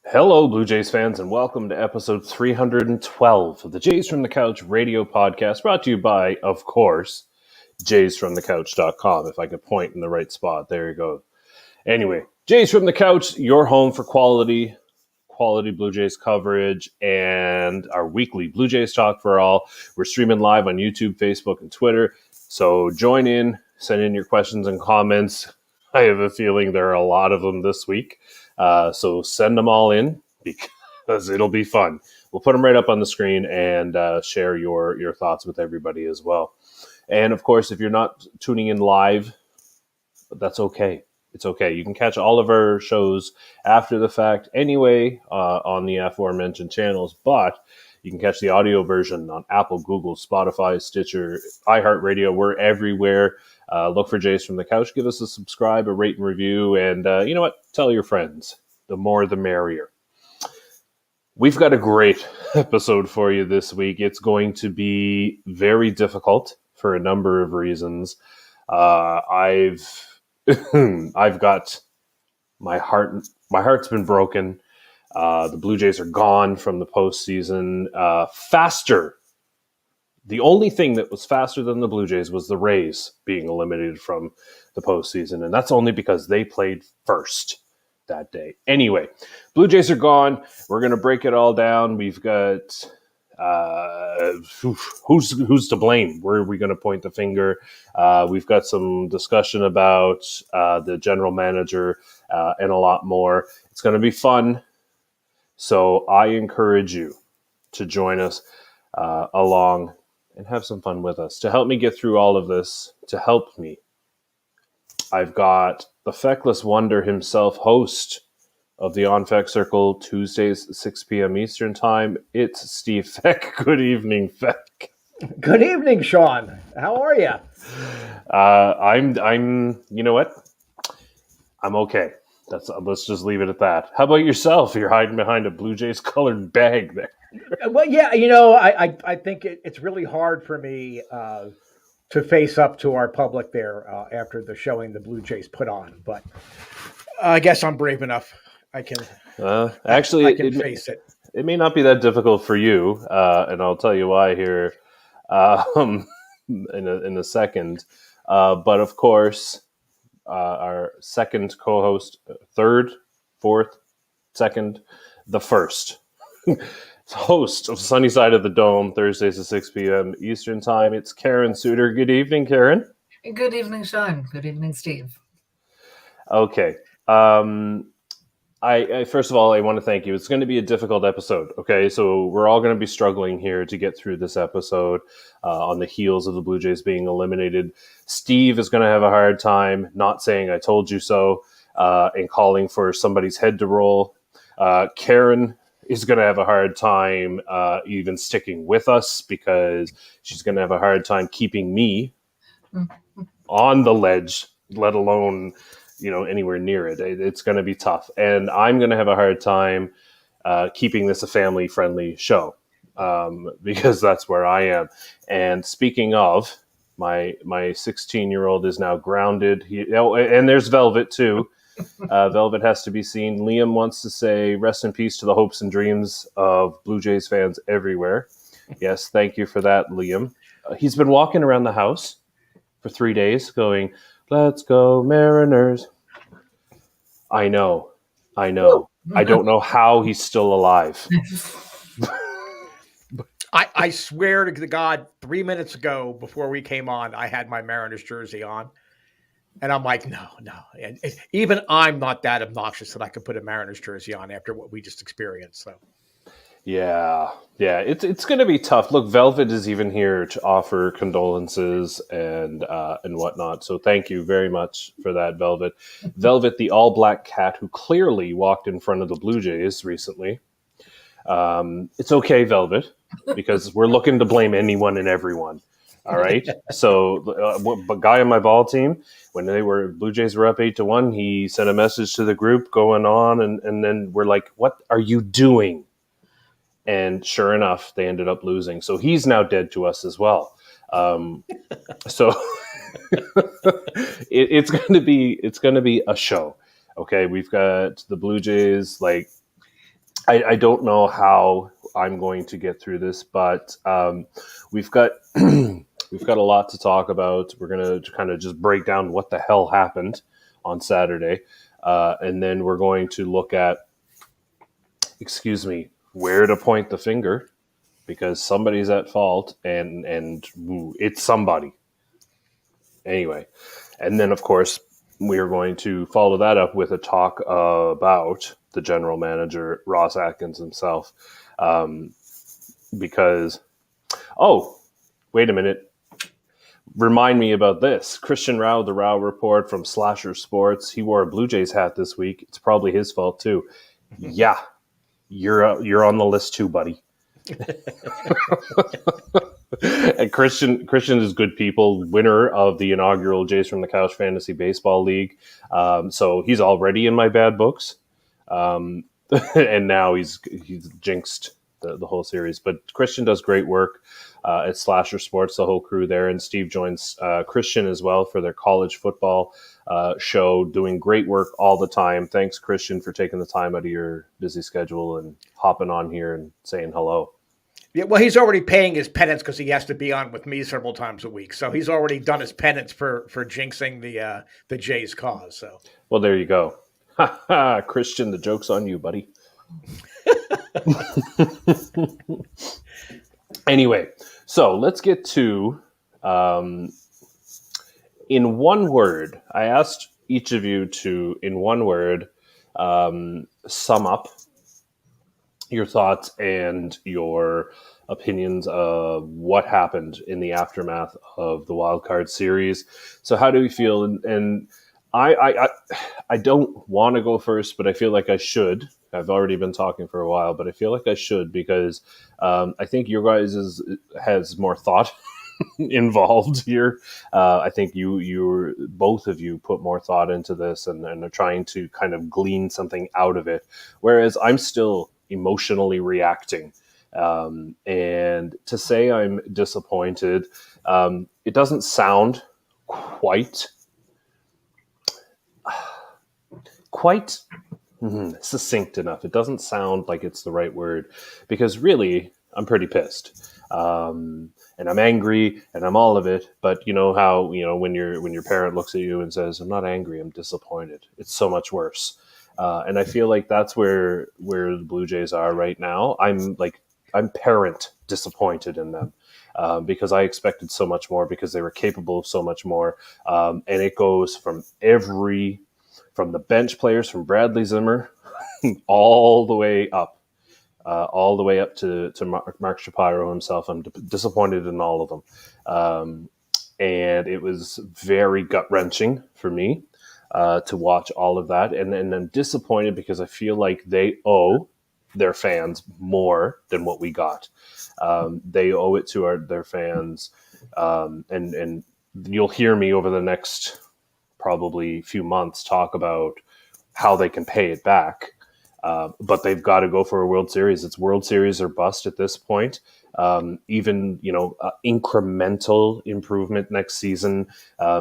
Hello, Blue Jays fans, and welcome to episode 312 of the Jays from the Couch radio podcast, brought to you by, of course, jaysfromthecouch.com. If I could point in the right spot, there you go. Anyway, Jays from the Couch, your home for quality Blue Jays coverage and our weekly Blue Jays talk for all. We're streaming live on YouTube, Facebook, and Twitter. So join in, send in your questions and comments. I have a feeling there are a lot of them this week. So send them all in because it'll be fun. We'll put them right up on the screen and share your thoughts with everybody as well. And of course, if you're not tuning in live, that's okay. It's okay. You can catch all of our shows after the fact anyway on the aforementioned channels, but you can catch the audio version on Apple, Google, Spotify, Stitcher, iHeartRadio. We're everywhere. Look for Jays from the Couch. Give us a subscribe, a rate and review, and you know what? Tell your friends. The more, the merrier. We've got a great episode for you this week. It's going to be very difficult for a number of reasons. I've got my heart. My heart's been broken. The Blue Jays are gone from the postseason faster. The only thing that was faster than the Blue Jays was the Rays being eliminated from the postseason, and that's only because they played first that day. Anyway, Blue Jays are gone. We're going to break it all down. We've got who's to blame? Where are we going to point the finger? We've got some discussion about the general manager and a lot more. It's going to be fun. So I encourage you to join us along and have some fun with us. To help me get through all of this, to help me, I've got the feckless wonder himself, host of the On Feck Circle, Tuesdays, 6 p.m. Eastern Time. It's Steve Feck. Good evening, Feck. Good evening, Shaun. How are you? I'm. You know what? I'm okay. Let's just leave it at that. How about yourself? You're hiding behind a Blue Jays colored bag there. Well, yeah, you know, I think it's really hard for me to face up to our public there after the showing the Blue Jays put on, but I guess I'm brave enough. I can face it. It may not be that difficult for you, and I'll tell you why here in a second. But of course, our second co-host, third, fourth, second, the first. Host of Sunny Side of the Dome, Thursdays at 6 p.m. Eastern Time. It's Karen Suter. Good evening, Karen. Good evening, Shaun. Good evening, Steve. Okay. I first of all, I want to thank you. It's going to be a difficult episode, okay? So we're all going to be struggling here to get through this episode on the heels of the Blue Jays being eliminated. Steve is going to have a hard time not saying I told you so and calling for somebody's head to roll. Karen is going to have a hard time even sticking with us because she's going to have a hard time keeping me on the ledge, let alone, anywhere near it. It's going to be tough. And I'm going to have a hard time keeping this a family-friendly show because that's where I am. And speaking of, my 16-year-old is now grounded. And there's Velvet, too. Velvet has to be seen. Liam wants to say rest in peace to the hopes and dreams of Blue Jays fans everywhere. Yes, thank you for that, Liam. He's been walking around the house for 3 days going, "Let's go Mariners." I know. I don't know how he's still alive. I swear to God, 3 minutes ago before we came on, I had my Mariners jersey on. And I'm like, no. And even I'm not that obnoxious that I could put a Mariners jersey on after what we just experienced. So, yeah, it's going to be tough. Look, Velvet is even here to offer condolences and whatnot. So thank you very much for that, Velvet. Velvet, the all-black cat who clearly walked in front of the Blue Jays recently. It's okay, Velvet, because we're looking to blame anyone and everyone. All right. So, the guy on my ball team, when Blue Jays were up 8-1, he sent a message to the group going on, and then we're like, "What are you doing?" And sure enough, they ended up losing. So he's now dead to us as well. So it's going to be a show. Okay, we've got the Blue Jays. Like, I don't know how I'm going to get through this, but we've got we've got a lot to talk about. We're going to kind of just break down what the hell happened on Saturday, and then we're going to look at, where to point the finger, because somebody's at fault, and it's somebody. Anyway, and then, of course, we are going to follow that up with a talk about the general manager, Ross Atkins himself. Because, wait a minute. Remind me about this. Christian Rao, the Rao Report from Slasher Sports. He wore a Blue Jays hat this week. It's probably his fault, too. Yeah, you're on the list, too, buddy. And Christian is good people, winner of the inaugural Jays from the Couch Fantasy Baseball League. So he's already in my bad books. And now he's jinxed the whole series. But Christian does great work at Slasher Sports, the whole crew there. And Steve joins Christian as well for their college football show, doing great work all the time. Thanks, Christian, for taking the time out of your busy schedule and hopping on here and saying hello. Yeah, well, he's already paying his penance because he has to be on with me several times a week. So he's already done his penance for jinxing the Jays cause. So, well, there you go. Ha ha, Christian, the joke's on you, buddy. Anyway, so let's get to, in one word, I asked each of you to, in one word, sum up your thoughts and your opinions of what happened in the aftermath of the wild card series. So how do we feel? And I don't want to go first, but I feel like I should. I've already been talking for a while, but I feel like I should, because I think your guys has more thought involved here. I think you both of you put more thought into this and are trying to kind of glean something out of it, whereas I'm still emotionally reacting. And to say I'm disappointed, it doesn't sound quite succinct enough. It doesn't sound like it's the right word, because really I'm pretty pissed. And I'm angry and I'm all of it. But you know how, when your parent looks at you and says, I'm not angry, I'm disappointed. It's so much worse. And I feel like that's where the Blue Jays are right now. I'm parent disappointed in them, because I expected so much more, because they were capable of so much more. And it goes from the bench players, from Bradley Zimmer all the way up to Mark Shapiro himself. I'm disappointed in all of them. And it was very gut-wrenching for me to watch all of that. And I'm disappointed because I feel like they owe their fans more than what we got. They owe it to their fans. And you'll hear me over the next probably few months talk about how they can pay it back. But they've got to go for a World Series. It's World Series or bust at this point. Even incremental improvement next season,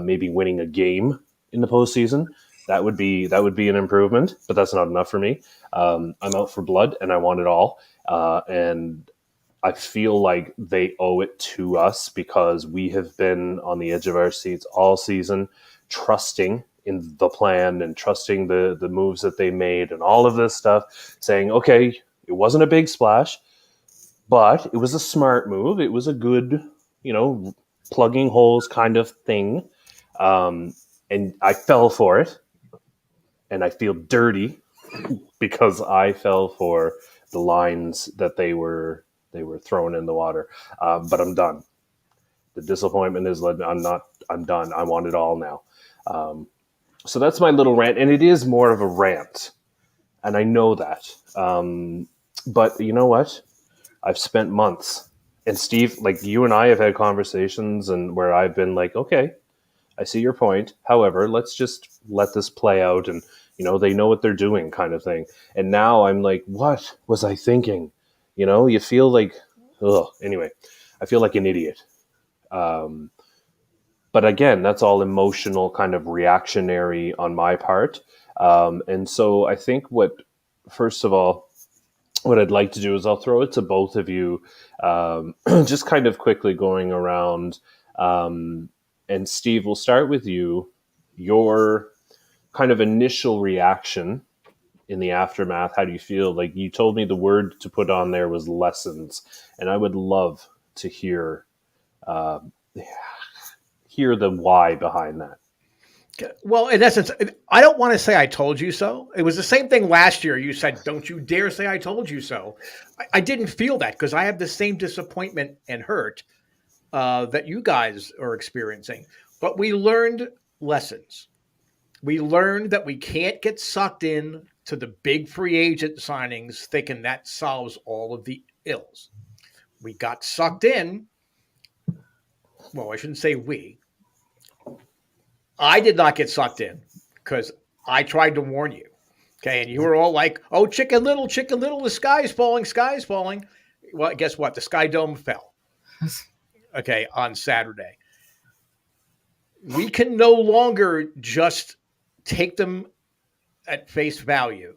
maybe winning a game in the postseason, that would be an improvement. But that's not enough for me. I'm out for blood, and I want it all. And I feel like they owe it to us, because we have been on the edge of our seats all season, trusting in the plan and trusting the moves that they made and all of this stuff, saying, okay, it wasn't a big splash, but it was a smart move. It was a good, plugging holes kind of thing. And I fell for it, and I feel dirty because I fell for the lines that they were throwing in the water. But I'm done. The disappointment is I'm done. I want it all now. So that's my little rant, and it is more of a rant, and I know that. But you know what? I've spent months, and Steve, like you and I have had conversations, and where I've been like, okay, I see your point. However, let's just let this play out, and they know what they're doing, kind of thing. And now I'm like, what was I thinking? You feel like, anyway, I feel like an idiot. But again, that's all emotional, kind of reactionary on my part. And so I think first of all, what I'd like to do is I'll throw it to both of you, just kind of quickly going around. And Steve, we'll start with you. Your kind of initial reaction in the aftermath. How do you feel? Like, you told me the word to put on there was lessons, and I would love to hear the why behind that. Well, in essence, I don't want to say I told you so. It was the same thing last year. You said, don't you dare say I told you so. I didn't feel that because I have the same disappointment and hurt that you guys are experiencing. But we learned lessons. We learned that we can't get sucked in to the big free agent signings thinking that solves all of the ills. We got sucked in. Well, I shouldn't say we. I did not get sucked in because I tried to warn you. Okay. And you were all like, oh, Chicken Little, the sky's falling. Well, guess what? The Sky Dome fell. Okay. On Saturday. We can no longer just take them at face value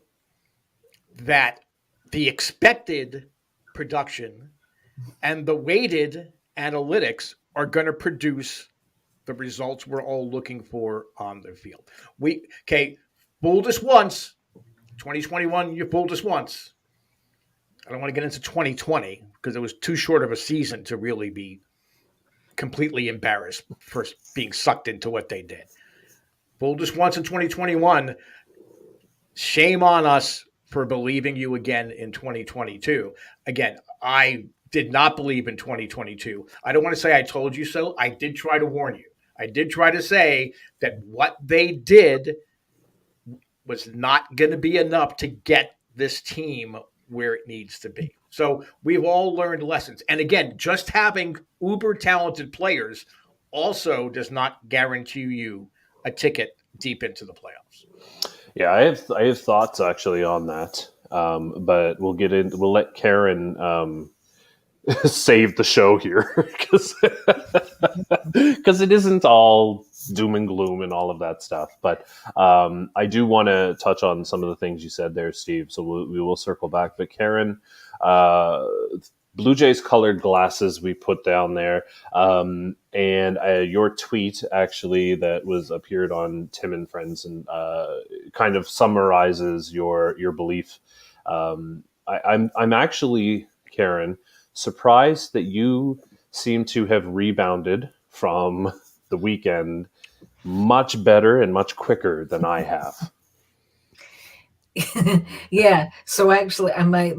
that the expected production and the weighted analytics are going to produce the results we're all looking for on the field. Fooled us once. 2021, you fooled us once. I don't want to get into 2020 because it was too short of a season to really be completely embarrassed for being sucked into what they did. Fooled us once in 2021. Shame on us for believing you again in 2022. Again, I did not believe in 2022. I don't want to say I told you so. I did try to warn you. I did try to say that what they did was not going to be enough to get this team where it needs to be. So we've all learned lessons. And again, just having uber talented players also does not guarantee you a ticket deep into the playoffs. Yeah, I have thoughts actually on that, but we'll let Karen save the show here because it isn't all doom and gloom and all of that stuff. But I do want to touch on some of the things you said there, Steve. So we will circle back. But Karen, Blue Jays colored glasses we put down there, and your tweet actually that appeared on Tim and Friends and kind of summarizes your belief. I'm actually, Karen, surprised that you seem to have rebounded from the weekend much better and much quicker than I have. Yeah. So actually, my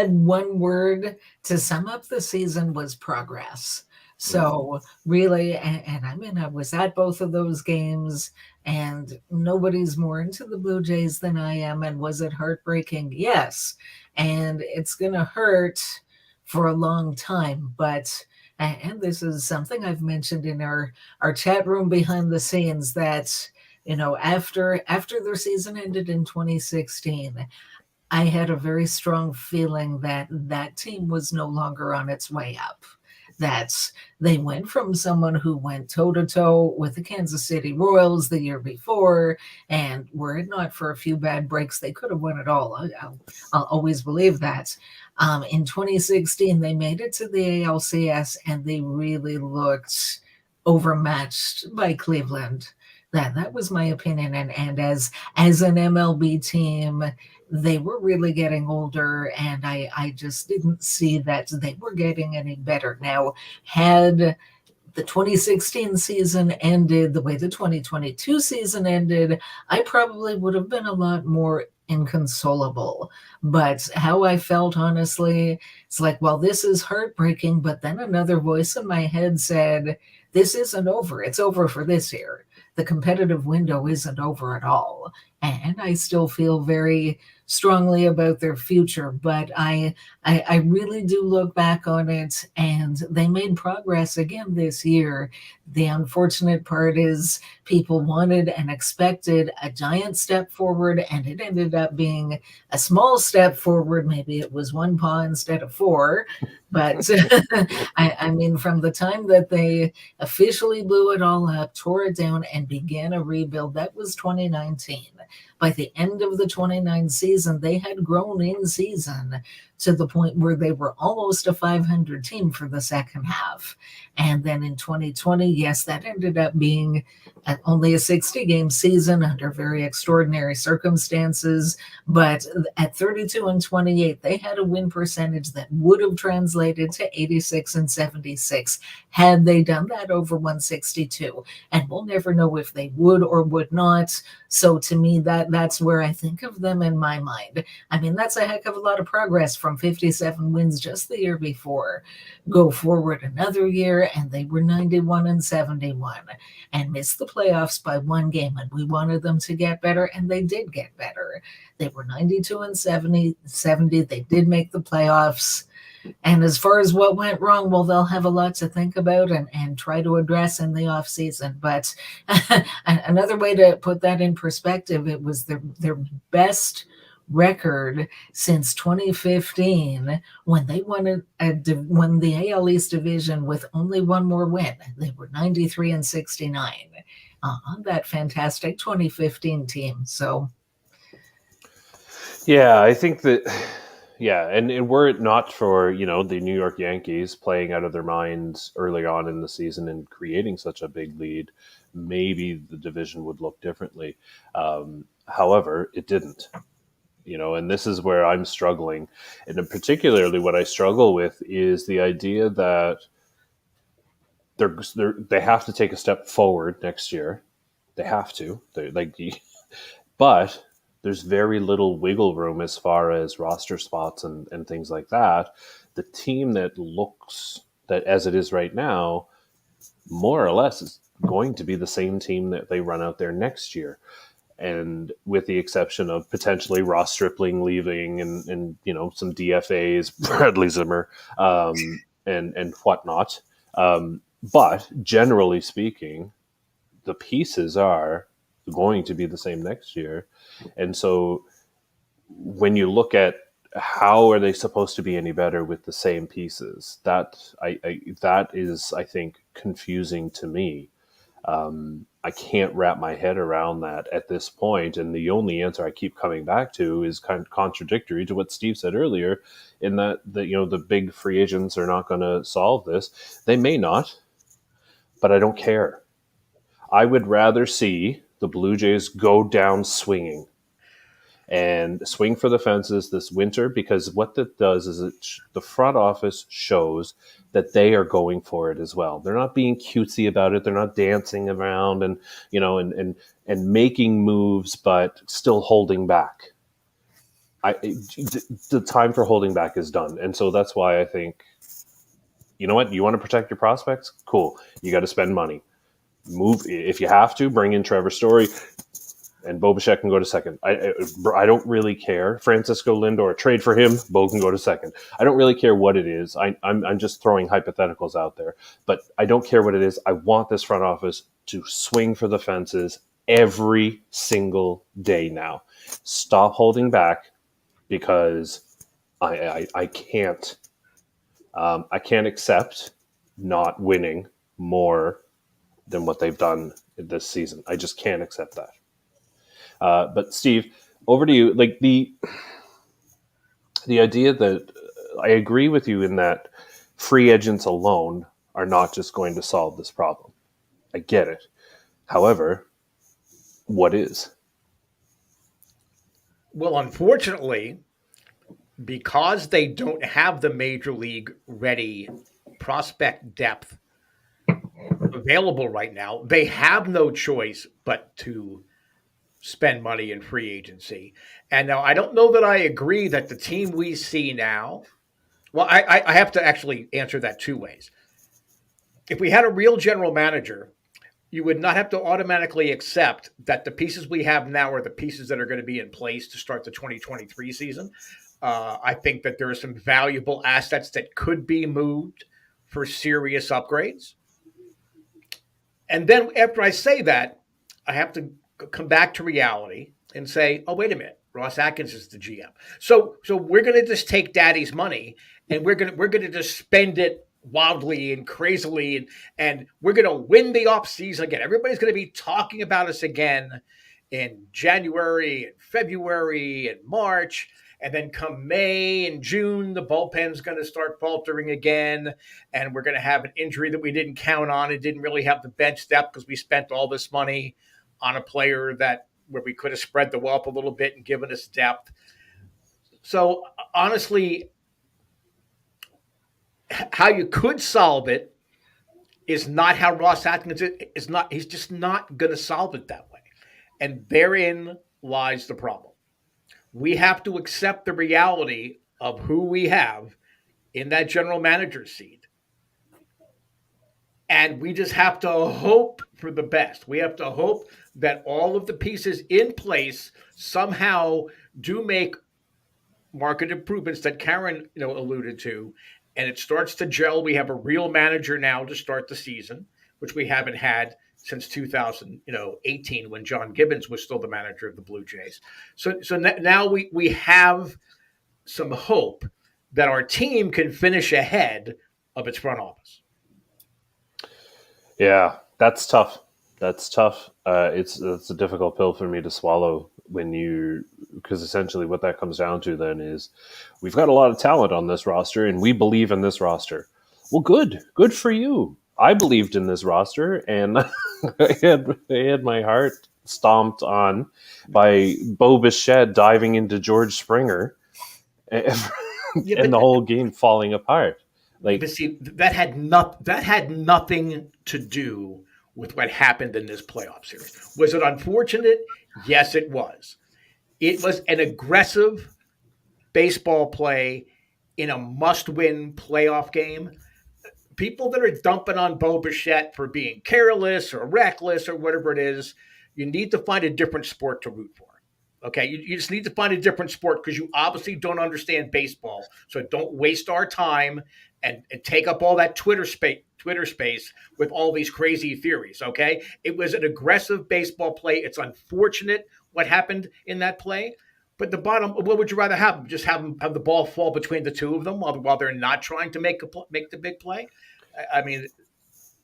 one word to sum up the season was progress. So really, and I mean, I was at both of those games, and nobody's more into the Blue Jays than I am. And was it heartbreaking? Yes. And it's going to hurt for a long time, but and this is something I've mentioned in our chat room behind the scenes that, after their season ended in 2016, I had a very strong feeling that team was no longer on its way up. They went from someone who went toe-to-toe with the Kansas City Royals the year before, and were it not for a few bad breaks, they could have won it all. I'll always believe that. In 2016, they made it to the ALCS, and they really looked overmatched by Cleveland. That was my opinion. And as an MLB team, they were really getting older, and I just didn't see that they were getting any better. Now, had the 2016 season ended the way the 2022 season ended, I probably would have been a lot more inconsolable. But how I felt, honestly, it's like, well, this is heartbreaking, but then another voice in my head said, this isn't over. It's over for this year. The competitive window isn't over at all. And I still feel very strongly about their future, but I really do look back on it, and they made progress again this year. The unfortunate part is people wanted and expected a giant step forward, and it ended up being a small step forward. Maybe it was one paw instead of four. But I mean, from the time that they officially blew it all up, tore it down, and began a rebuild, that was 2019. By the end of the 29 season, they had grown in season to the point where they were almost a 500 team for the second half. And then in 2020, yes, that ended up being only a 60-game season under very extraordinary circumstances. But at 32-28, they had a win percentage that would have translated to 86-76 had they done that over 162. And we'll never know if they would or would not. So to me, that's where I think of them in my mind. I mean, that's a heck of a lot of progress from 57 wins just the year before. Go forward another year, and they were 91-71 and missed the playoffs by one game. And we wanted them to get better, and they did get better. They were 92-70. They did make the playoffs. And as far as what went wrong, well, they'll have a lot to think about and try to address in the offseason. But another way to put that in perspective, it was their best record since 2015 when they won the AL East division with only one more win. They were 93-69 on that fantastic 2015 team. So, yeah, I think that. Yeah, and were it not for, the New York Yankees playing out of their minds early on in the season and creating such a big lead, maybe the division would look differently. However, it didn't. And this is where I'm struggling. And particularly what I struggle with is the idea that they have to take a step forward next year. They have to. But there's very little wiggle room as far as roster spots and things like that. The team that looks that as it is right now, more or less is going to be the same team that they run out there next year. And with the exception of potentially Ross Stripling leaving and some DFAs, Bradley Zimmer, and whatnot. But generally speaking, the pieces are going to be the same next year. And so when you look at how are they supposed to be any better with the same pieces, that is, I think, confusing to me. I can't wrap my head around that at this point. And the only answer I keep coming back to is kind of contradictory to what Steve said earlier, in that the big free agents are not going to solve this. They may not, but I don't care. I would rather see the Blue Jays go down swinging and swing for the fences this winter, because what that does is the front office shows that they are going for it as well. They're not being cutesy about it. They're not dancing around and making moves, but still holding back. The time for holding back is done. And so that's why I think, you know what, you want to protect your prospects? Cool. You got to spend money. Move if you have to. Bring in Trevor Story, and Bo Bichette can go to second. I don't really care. Francisco Lindor, trade for him. Bo can go to second. I don't really care what it is. I'm just throwing hypotheticals out there, but I don't care what it is. I want this front office to swing for the fences every single day now. Stop holding back, because I can't. I can't accept not winning more than what they've done this season. I just can't accept that. But Steve, over to you. Like the idea that I agree with you in that free agents alone are not just going to solve this problem. I get it. However, what is? Well, unfortunately, because they don't have the major league ready prospect depth available right now, they have no choice but to spend money in free agency. And now I don't know that I agree that the team we see now, well, I have to actually answer that two ways. If we had a real general manager, you would not have to automatically accept that the pieces we have now are the pieces that are going to be in place to start the 2023 season. I think that there are some valuable assets that could be moved for serious upgrades. And then after I say that, I have to come back to reality and say, oh, wait a minute. Ross Atkins is the GM. So we're going to just take daddy's money and we're going to just spend it wildly and crazily and we're going to win the offseason again. Everybody's going to be talking about us again in January and February and March. And then come May and June, the bullpen's going to start faltering again. And we're going to have an injury that we didn't count on. It didn't really have the bench depth because we spent all this money on a player where we could have spread the wealth a little bit and given us depth. So honestly, how you could solve it is not how Ross Atkins is not. He's just not going to solve it that way. And therein lies the problem. We have to accept the reality of who we have in that general manager's seat. And we just have to hope for the best. We have to hope that all of the pieces in place somehow do make market improvements that Karen alluded to, and it starts to gel. We have a real manager now to start the season, which we haven't had since 2018 when John Gibbons was still the manager of the Blue Jays. So now we have some hope that our team can finish ahead of its front office. Yeah, that's tough. That's tough. It's a difficult pill for me to swallow because essentially what that comes down to then is we've got a lot of talent on this roster and we believe in this roster. Well, good for you. I believed in this roster and I had my heart stomped on by Bo Bichette diving into George Springer and the whole game falling apart. But see, that had nothing to do with what happened in this playoff series. Was it unfortunate? Yes, it was. It was an aggressive baseball play in a must-win playoff game. People that are dumping on Bo Bichette for being careless or reckless or whatever it is, you need to find a different sport to root for. Okay, you just need to find a different sport because you obviously don't understand baseball. So don't waste our time and take up all that Twitter space with all these crazy theories. Okay, it was an aggressive baseball play. It's unfortunate what happened in that play, but the bottom. What would you rather have? Just have the ball fall between the two of them while they're not trying to make the big play? I mean,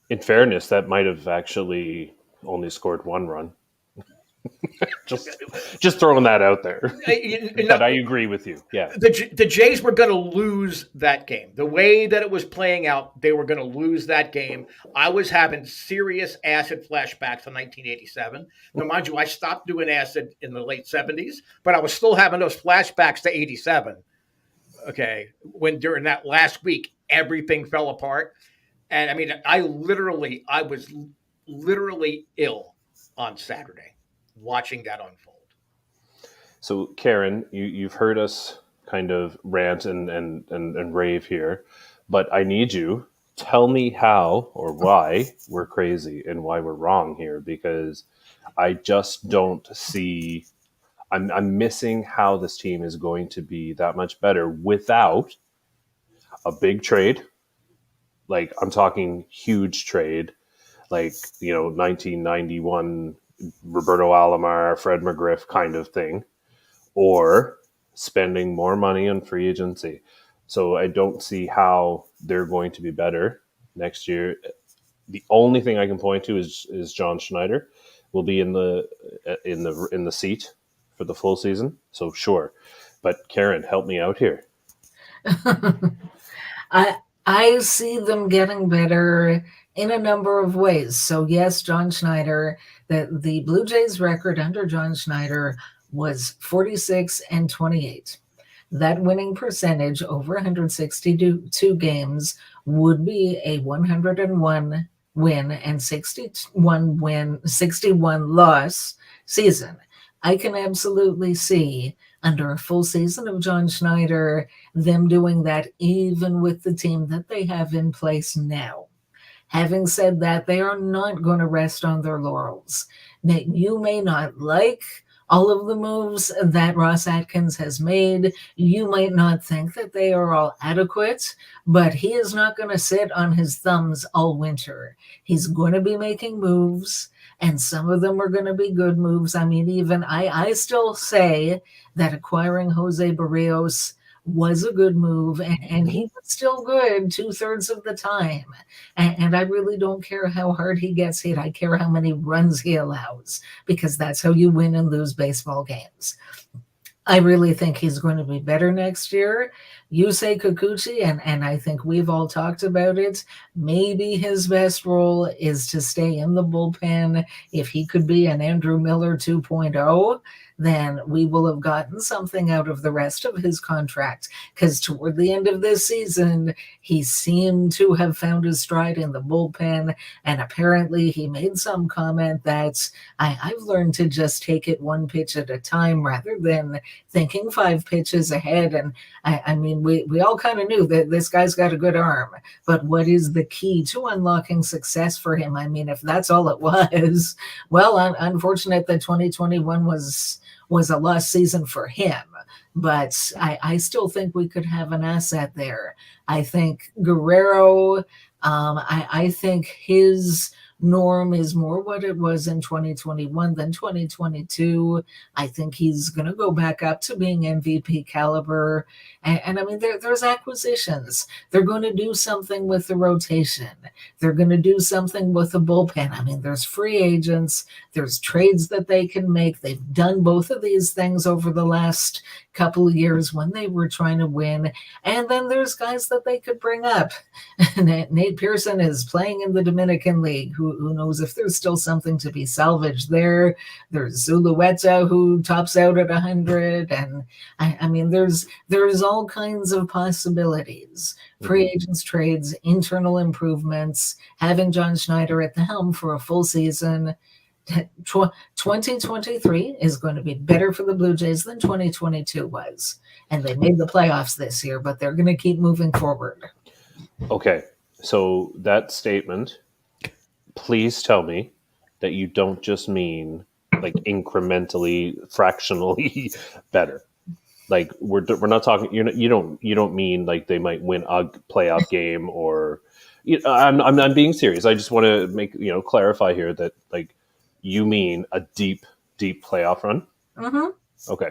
in fairness, that might have actually only scored one run. just throwing that out there. But I agree with you. Yeah, the Jays were going to lose that game. The way that it was playing out, they were going to lose that game. I was having serious acid flashbacks to 1987. Now, mind you, I stopped doing acid in the late 70s, but I was still having those flashbacks to 87. Okay, when during that last week, everything fell apart. And I mean, I was literally ill on Saturday watching that unfold. So, Karen, you've heard us kind of rant and rave here, but I need you. Tell me how or why we're crazy and why we're wrong here, because I just don't see. I'm missing how this team is going to be that much better without a big trade. Like, I'm talking huge trade, like, 1991 Roberto Alomar, Fred McGriff kind of thing, or spending more money on free agency. So I don't see how they're going to be better next year. The only thing I can point to is John Schneider will be in the seat for the full season. So sure, but Karen, help me out here. I see them getting better in a number of ways. So yes, John Schneider, the Blue Jays record under John Schneider was 46-28. That winning percentage over 162 games would be a 101 win and 61 loss season. I can absolutely see under a full season of John Schneider, them doing that even with the team that they have in place now. Having said that, they are not going to rest on their laurels. Now, you may not like all of the moves that Ross Atkins has made, you might not think that they are all adequate, but he is not going to sit on his thumbs all winter. He's going to be making moves, and some of them are going to be good moves. I mean, even I still say that acquiring Jose Barrios was a good move, and he was still good 2/3 of the time. And I really don't care how hard he gets hit. I care how many runs he allows, because that's how you win and lose baseball games. I really think he's going to be better next year. Yusei Kikuchi, and I think we've all talked about it, maybe his best role is to stay in the bullpen. If he could be an Andrew Miller 2.0, then we will have gotten something out of the rest of his contract, because toward the end of this season, he seemed to have found his stride in the bullpen, and apparently he made some comment that I've learned to just take it one pitch at a time rather than thinking 5 pitches ahead. And I mean, we all kind of knew that this guy's got a good arm, but what is the key to unlocking success for him? I mean, if that's all it was, well, unfortunate that 2021 was a lost season for him. But I still think we could have an asset there. I think Guerrero, I think his norm is more what it was in 2021 than 2022. I think he's going to go back up to being MVP caliber. And I mean, there's acquisitions. They're going to do something with the rotation. They're going to do something with the bullpen. I mean, there's free agents. There's trades that they can make. They've done both of these things over the last couple of years when they were trying to win. And then there's guys that they could bring up. Nate Pearson is playing in the Dominican League. Who knows if there's still something to be salvaged there. There's Zulueta, who tops out at 100. And I mean, there's all kinds of possibilities. Free agents, trades, internal improvements, having John Schneider at the helm for a full season. 2023 is going to be better for the Blue Jays than 2022 was. And they made the playoffs this year, but they're going to keep moving forward. Okay, so that statement, please tell me that you don't just mean like incrementally, fractionally better. Like we're not talking. You don't mean like they might win a playoff game, or I'm being serious. I just want to make clarify here that like you mean a deep playoff run. Mm-hmm. Okay.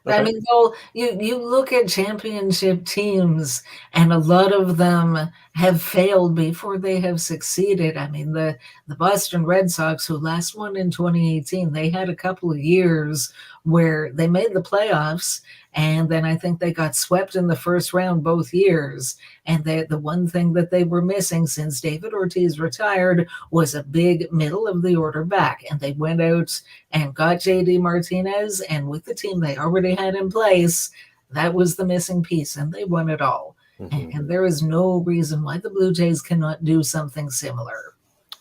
I mean, well, you look at championship teams, and a lot of them have failed before they have succeeded. I mean, the Boston Red Sox, who last won in 2018, they had a couple of years where they made the playoffs, and then I think they got swept in the first round both years. And the one thing that they were missing since David Ortiz retired was a big middle of the order back. And they went out and got JD Martinez, and with the team they already had in place, that was the missing piece, and they won it all. Mm-hmm. And there is no reason why the Blue Jays cannot do something similar.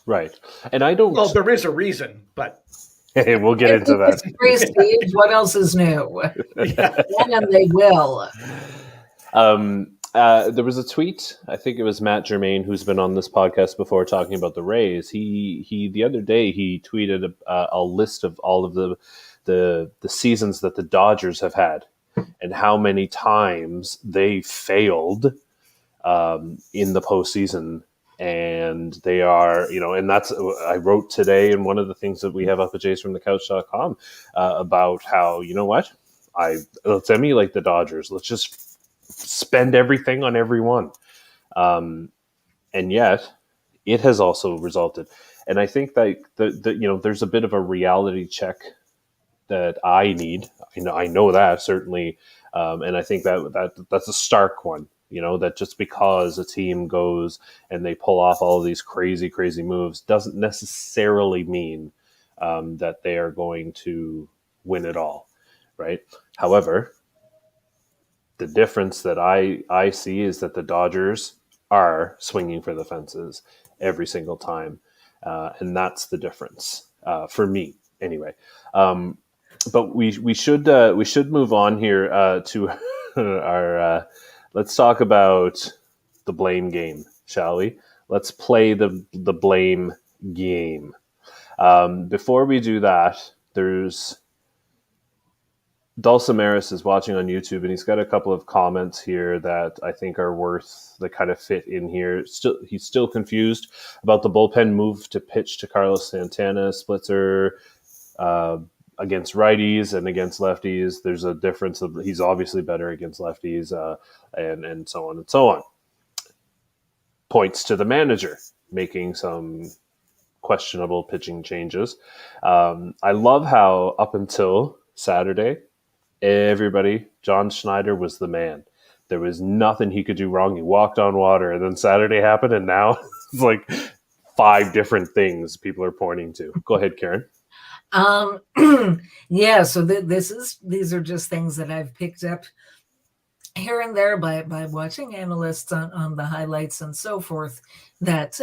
Right. And I don't... Well, there is a reason, but... Hey, we'll get into that. Steve, what else is new? Yeah. And they will. There was a tweet, I think it was Matt Germain, who's been on this podcast before, talking about the Rays. He the other day he tweeted a list of all of the seasons that the Dodgers have had and how many times they failed in the postseason. And they are, and that's, I wrote today in one of the things that we have up at JFromTheCouch.com about how, let's emulate the Dodgers. Let's just spend everything on everyone. And yet it has also resulted. And I think that, there's a bit of a reality check that I need. I know that certainly. And I think that's a stark one. That just because a team goes and they pull off all of these crazy, crazy moves doesn't necessarily mean that they are going to win it all, right? However, the difference that I see is that the Dodgers are swinging for the fences every single time, and that's the difference for me, anyway. But we should move on here to our. Let's talk about the blame game, shall we? Let's play the blame game. Before we do that, there's Dulcimeris is watching on YouTube, and he's got a couple of comments here that I think are worth the kind of fit in here. He's still confused about the bullpen move to pitch to Carlos Santana, splitzer against righties and against lefties. There's a difference. He's obviously better against lefties, and so on and so on. Points to the manager making some questionable pitching changes. I love how up until Saturday, John Schneider was the man. There was nothing he could do wrong. He walked on water, and then Saturday happened, and now it's like 5 different things people are pointing to. Go ahead, Karen. Yeah, so these are just things that I've picked up here and there by watching analysts on the highlights and so forth, that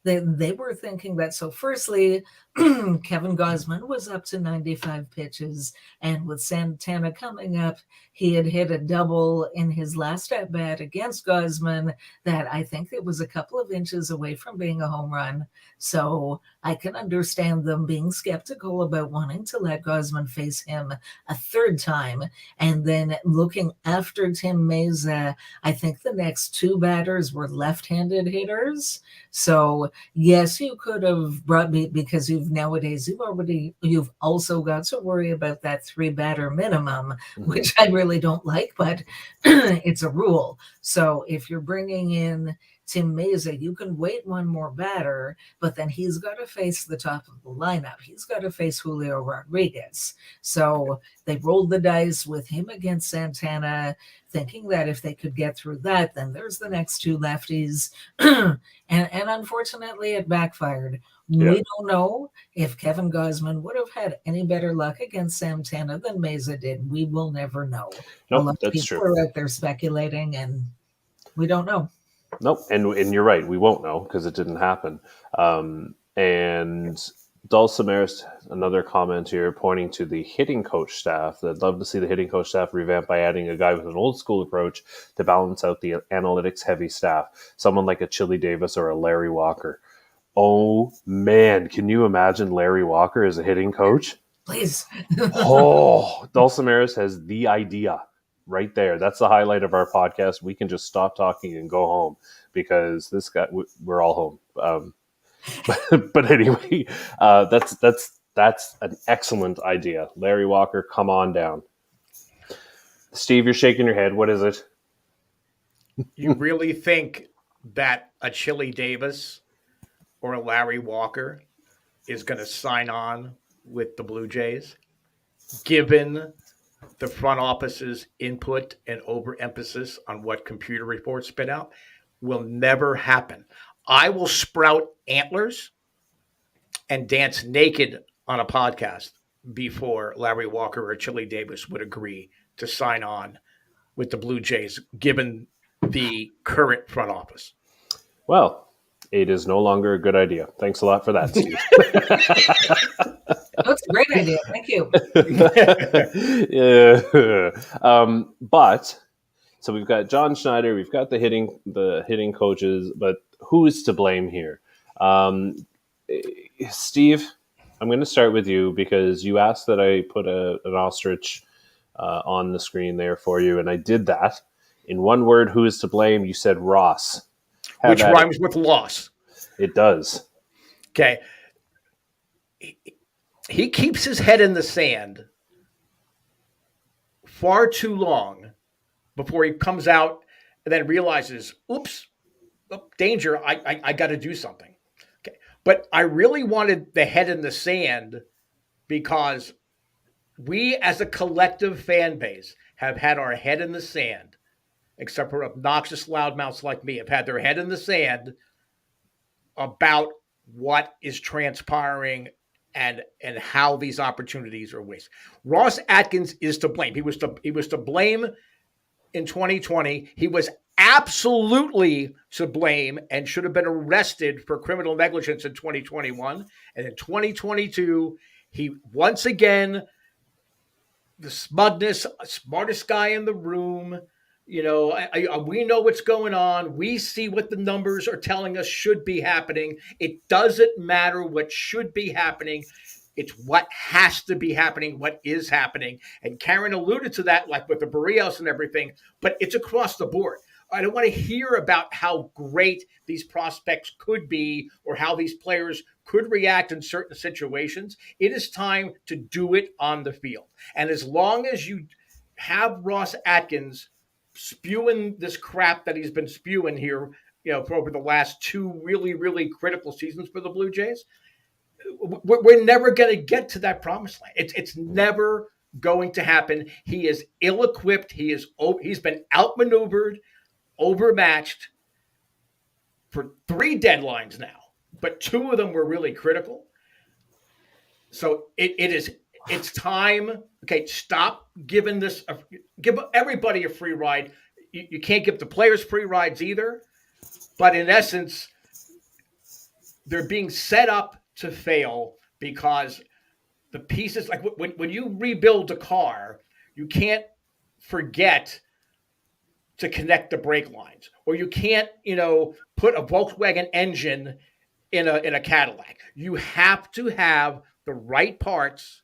they were thinking that. So firstly, Kevin Gausman was up to 95 pitches, and with Santana coming up, he had hit a double in his last at bat against Gausman that I think it was a couple of inches away from being a home run. So I can understand them being skeptical about wanting to let Gausman face him a third time. And then looking after Tim Meza, I think the next 2 batters were left-handed hitters. So yes, you could have brought me, because nowadays you've also got to worry about that 3 batter minimum, which I really don't like, but it's a rule. So if you're bringing in Tim Meza, you can wait 1 more batter, but then he's got to face the top of the lineup. He's got to face Julio Rodriguez. So they rolled the dice with him against Santana, thinking that if they could get through that, then there's the next 2 lefties. and unfortunately, it backfired. Yeah. We don't know if Kevin Gausman would have had any better luck against Santana than Meza did. We will never know. Nope, that's true. People are out there speculating, and we don't know. Nope, and you're right. We won't know because it didn't happen. And Dulcimeris, another comment here, pointing to the hitting coach staff. They'd love to see the hitting coach staff revamped by adding a guy with an old school approach to balance out the analytics-heavy staff. Someone like a Chili Davis or a Larry Walker. Oh, man. Can you imagine Larry Walker as a hitting coach? Please. Dulcimeris has the idea right there. That's the highlight of our podcast. We can just stop talking and go home because this guy, we're all home. But anyway, that's an excellent idea. Larry Walker, come on down. Steve, you're shaking your head. What is it? You really think that a Chili Davis or a Larry Walker is going to sign on with the Blue Jays, given the front office's input and overemphasis on what computer reports spit out? Will never happen. I will sprout antlers and dance naked on a podcast before Larry Walker or Chili Davis would agree to sign on with the Blue Jays, given the current front office. Well, it is no longer a good idea. Thanks a lot for that, Steve. That's a great idea. Thank you. Yeah. But so we've got John Schneider, we've got the hitting coaches, but who's to blame here? Steve, I'm going to start with you because you asked that I put an ostrich on the screen there for you, and I did that. In one word, who is to blame? You said Ross. Which rhymes with loss. It does. Okay. He keeps his head in the sand far too long before he comes out and then realizes, oops, danger, I got to do something. Okay. But I really wanted the head in the sand because we as a collective fan base have had our head in the sand, except for obnoxious loudmouths like me, have had their head in the sand about what is transpiring and how these opportunities are wasted. Ross Atkins is to blame. He was to blame in 2020. He was absolutely to blame and should have been arrested for criminal negligence in 2021. And in 2022, he once again, the smugness, smartest guy in the room. You know, we know what's going on. We see what the numbers are telling us should be happening. It doesn't matter what should be happening. It's what has to be happening, what is happening. And Karen alluded to that, like with the Barrios and everything, but it's across the board. I don't want to hear about how great these prospects could be or how these players could react in certain situations. It is time to do it on the field. And as long as you have Ross Atkins spewing this crap that he's been spewing here, for over the last two really, really critical seasons for the Blue Jays, we're never going to get to that promised land. It's never going to happen. He is ill-equipped. He's been outmaneuvered, overmatched for 3 deadlines now, but 2 of them were really critical. So it's time. Okay, stop giving give everybody a free ride. You can't give the players free rides either, but in essence, they're being set up to fail because the pieces, like when you rebuild a car, you can't forget to connect the brake lines, or you can't, put a Volkswagen engine in a Cadillac. You have to have the right parts.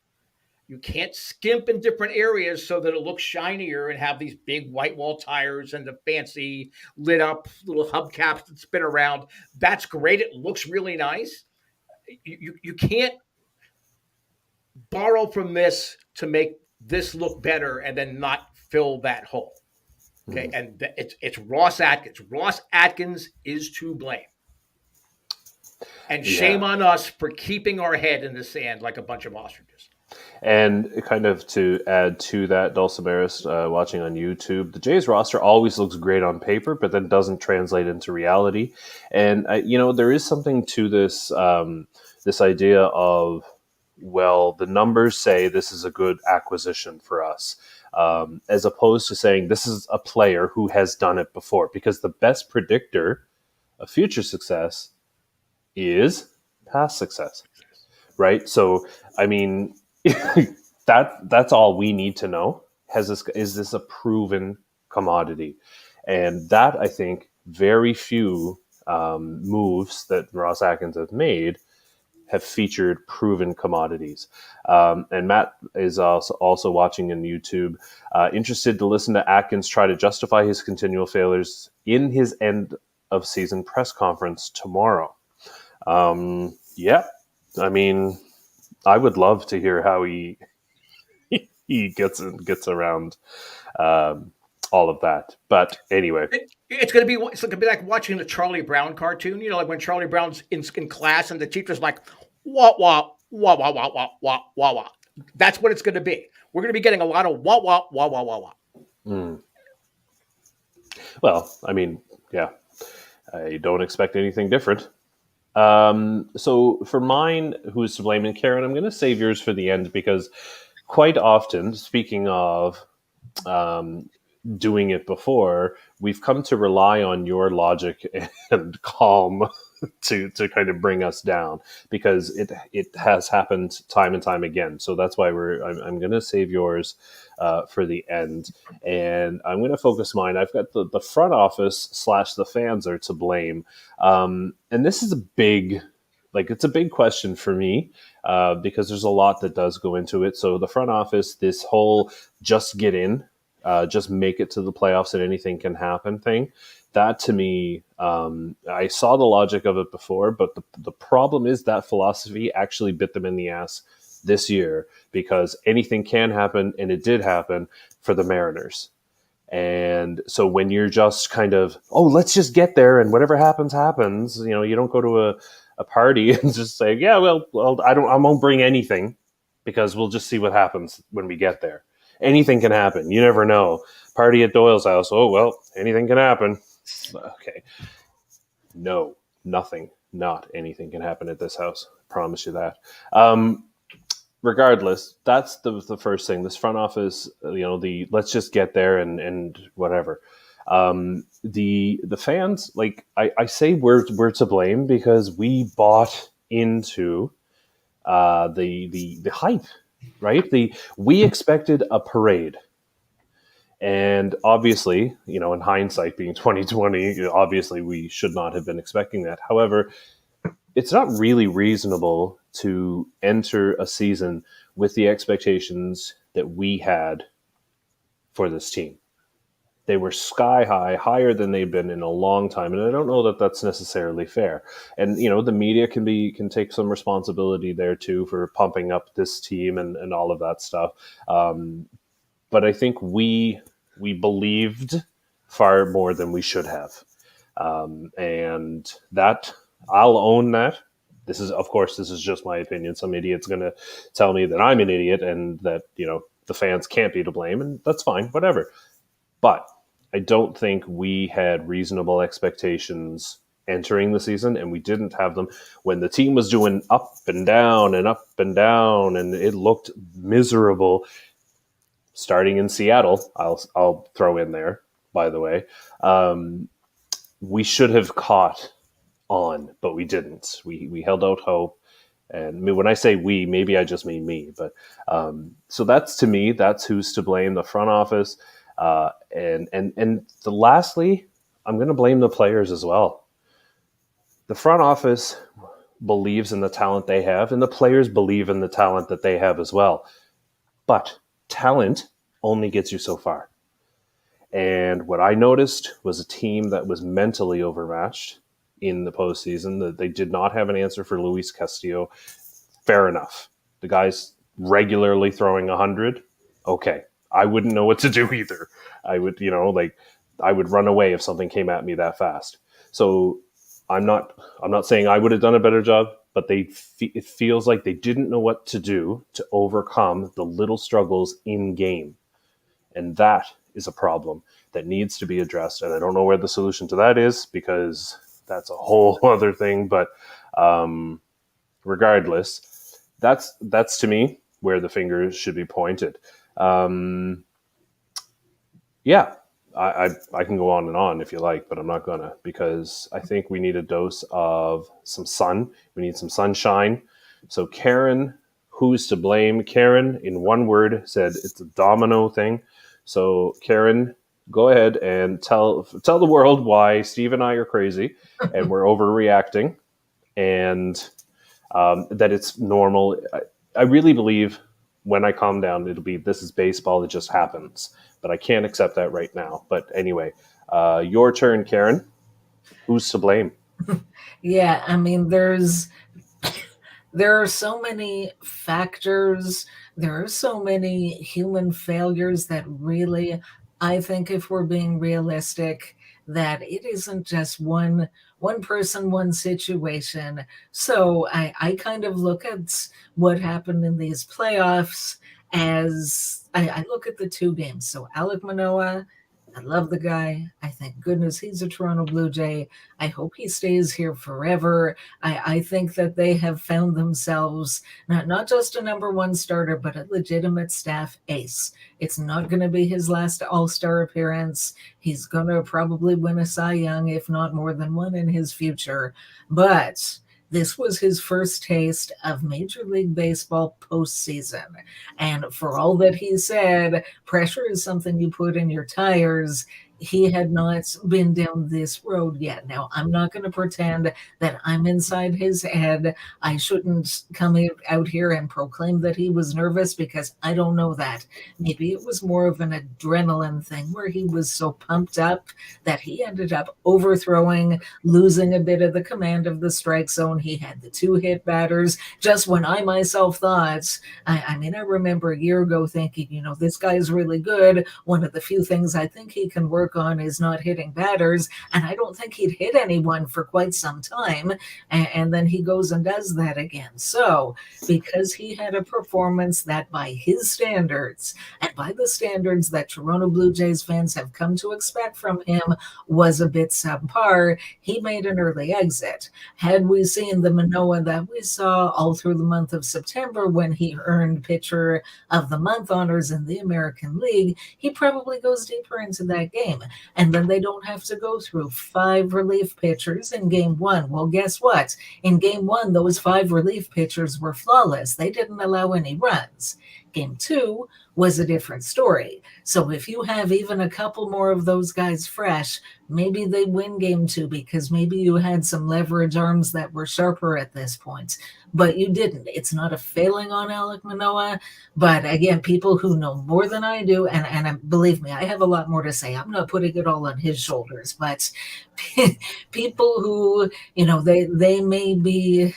You can't skimp in different areas so that it looks shinier and have these big white wall tires and the fancy lit up little hubcaps that spin around. That's great. It looks really nice. You can't borrow from this to make this look better and then not fill that hole. Okay, and it's Ross Atkins. Ross Atkins is to blame. And shame on us for keeping our head in the sand like a bunch of ostriches. And kind of to add to that, Dulcimeris, watching on YouTube, the Jays roster always looks great on paper, but then doesn't translate into reality. And, there is something to this, this idea of, well, the numbers say this is a good acquisition for us, as opposed to saying this is a player who has done it before, because the best predictor of future success is past success, right? So, I mean, that's all we need to know. Is this a proven commodity? And that, I think, very few moves that Ross Atkins have made have featured proven commodities. And Matt is also watching on YouTube, interested to listen to Atkins try to justify his continual failures in his end of season press conference tomorrow. Yeah, I mean, I would love to hear how he gets around all of that. But anyway, it's going to be like watching the Charlie Brown cartoon. Like when Charlie Brown's in class and the teacher's like, wah wah wah wah wah wah wah wah wah. That's what it's going to be. We're going to be getting a lot of wah wah wah wah wah wah. Well, I mean, yeah, I don't expect anything different. So for mine, who's to blame, and Karen, I'm going to save yours for the end, because quite often, speaking of doing it before, we've come to rely on your logic and calm to kind of bring us down, because it has happened time and time again. So that's why I'm going to save yours for the end, and I'm going to focus mine. I've got the front office / the fans are to blame, and this is it's a big question for me, because there's a lot that does go into it. So the front office, this whole just get in, just make it to the playoffs and anything can happen thing, that to me, I saw the logic of it before, but the problem is that philosophy actually bit them in the ass this year, because anything can happen, and it did happen for the Mariners. And so when you're just kind of, let's just get there and whatever happens, happens, you don't go to a party and just say, yeah, well, I won't bring anything, because we'll just see what happens when we get there. Anything can happen. You never know. Party at Doyle's house. Oh, well, anything can happen. Okay. No, nothing. Not anything can happen at this house. I promise you that. Regardless, that's the first thing. This front office, let's just get there and whatever. The fans, like I say, we're to blame, because we bought into the hype, right? We expected a parade. And obviously, in hindsight being 2020, obviously we should not have been expecting that. However, it's not really reasonable to enter a season with the expectations that we had for this team. They were sky high, higher than they've been in a long time, and I don't know that that's necessarily fair. And the media can take some responsibility there too for pumping up this team and all of that stuff. But I think we believed far more than we should have, and that I'll own that. This is just my opinion. Some idiot's going to tell me that I'm an idiot and that the fans can't be to blame, and that's fine, whatever. But I don't think we had reasonable expectations entering the season, and we didn't have them when the team was doing up and down and up and down, and it looked miserable. Starting in Seattle, I'll throw in there, by the way. We should have caught on, but we didn't. We held out hope. And when I say we, maybe I just mean me. But so to me, that's who's to blame: the front office. Lastly, I'm going to blame the players as well. The front office believes in the talent they have, and the players believe in the talent that they have as well. But talent only gets you so far. And what I noticed was a team that was mentally overmatched in the postseason. That they did not have an answer for Luis Castillo. Fair enough. The guy's regularly throwing 100. Okay. I wouldn't know what to do either. I would, I would run away if something came at me that fast. So I'm not saying I would have done a better job, but it feels like they didn't know what to do to overcome the little struggles in game. And that is a problem that needs to be addressed. And I don't know where the solution to that is, because that's a whole other thing. But regardless, that's to me where the fingers should be pointed. Yeah, I can go on and on if you like, but I'm not gonna, because I think we need a dose of some sun. We need some sunshine. So Karen, who's to blame? Karen, in one word, said it's a domino thing. So Karen, go ahead and tell the world why Steve and I are crazy and we're overreacting, and that it's normal. I really believe when I calm down, it'll be, this is baseball, it just happens. But I can't accept that right now. But anyway, your turn, Karen. Who's to blame? Yeah, I mean, there are so many factors. There are so many human failures that really, I think, if we're being realistic, that it isn't just one person, one situation. So I kind of look at what happened in these playoffs as I look at the two games. So Alec Manoa, I love the guy. I thank goodness he's a Toronto Blue Jay. I hope he stays here forever. I think that they have found themselves not just a number one starter, but a legitimate staff ace. It's not going to be his last All-Star appearance. He's going to probably win a Cy Young, if not more than one in his future. But this was his first taste of Major League Baseball postseason. And for all that he said, pressure is something you put in your tires. He had not been down this road yet. Now, I'm not going to pretend that I'm inside his head. I shouldn't come out here and proclaim that he was nervous, because I don't know that. Maybe it was more of an adrenaline thing where he was so pumped up that he ended up overthrowing, losing a bit of the command of the strike zone. He had the 2-hit batters just when I myself thought, I remember a year ago thinking, this guy's really good. One of the few things I think he can work on is not hitting batters, and I don't think he'd hit anyone for quite some time, and then he goes and does that again. So because he had a performance that, by his standards and by the standards that Toronto Blue Jays fans have come to expect from him, was a bit subpar, he made an early exit. Had we seen the Manoa that we saw all through the month of September, when he earned Pitcher of the Month honors in the American League, he probably goes deeper into that game. And then they don't have to go through 5 relief pitchers in game 1. Well, guess what? In game 1, those 5 relief pitchers were flawless. They didn't allow any runs. Game 2 was a different story. So if you have even a couple more of those guys fresh, maybe they win Game 2 because maybe you had some leverage arms that were sharper at this point, but you didn't. It's not a failing on Alec Manoa, but again, people who know more than I do, and believe me, I have a lot more to say. I'm not putting it all on his shoulders, but people who, they may be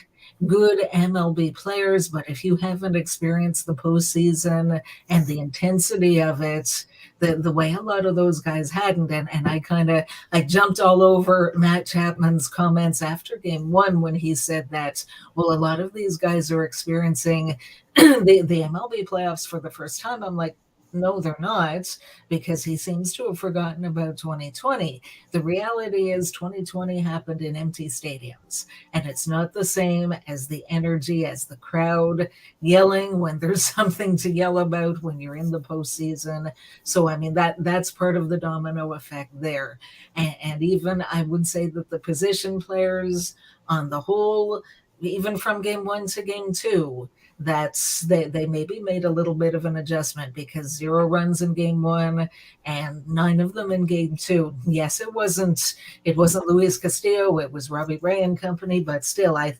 good MLB players, but if you haven't experienced the postseason and the intensity of it, the way a lot of those guys hadn't, and I jumped all over Matt Chapman's comments after Game 1 when he said that, well, a lot of these guys are experiencing the MLB playoffs for the first time. I'm like, no, they're not, because he seems to have forgotten about 2020. The reality is 2020 happened in empty stadiums, and it's not the same as the energy, as the crowd yelling when there's something to yell about when you're in the postseason. So, I mean, that's part of the domino effect there. And even I would say that the position players on the whole, even from Game 1 to Game 2, they maybe made a little bit of an adjustment, because 0 runs in Game 1 and 9 of them in Game 2. Yes, it wasn't Luis Castillo, it was Robbie Ray and company, but still, I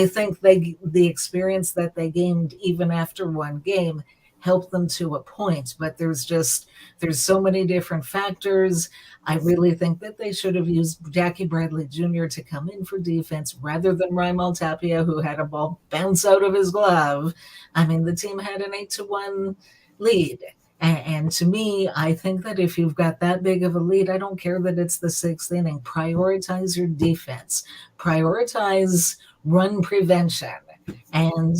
think the experience that they gained even after one game helped them to a point. But there's so many different factors. I really think that they should have used Jackie Bradley Jr. to come in for defense rather than Raimel Tapia, who had a ball bounce out of his glove. I mean, the team had an 8-1 lead. And to me, I think that if you've got that big of a lead, I don't care that it's the 6th inning, prioritize your defense, prioritize run prevention. And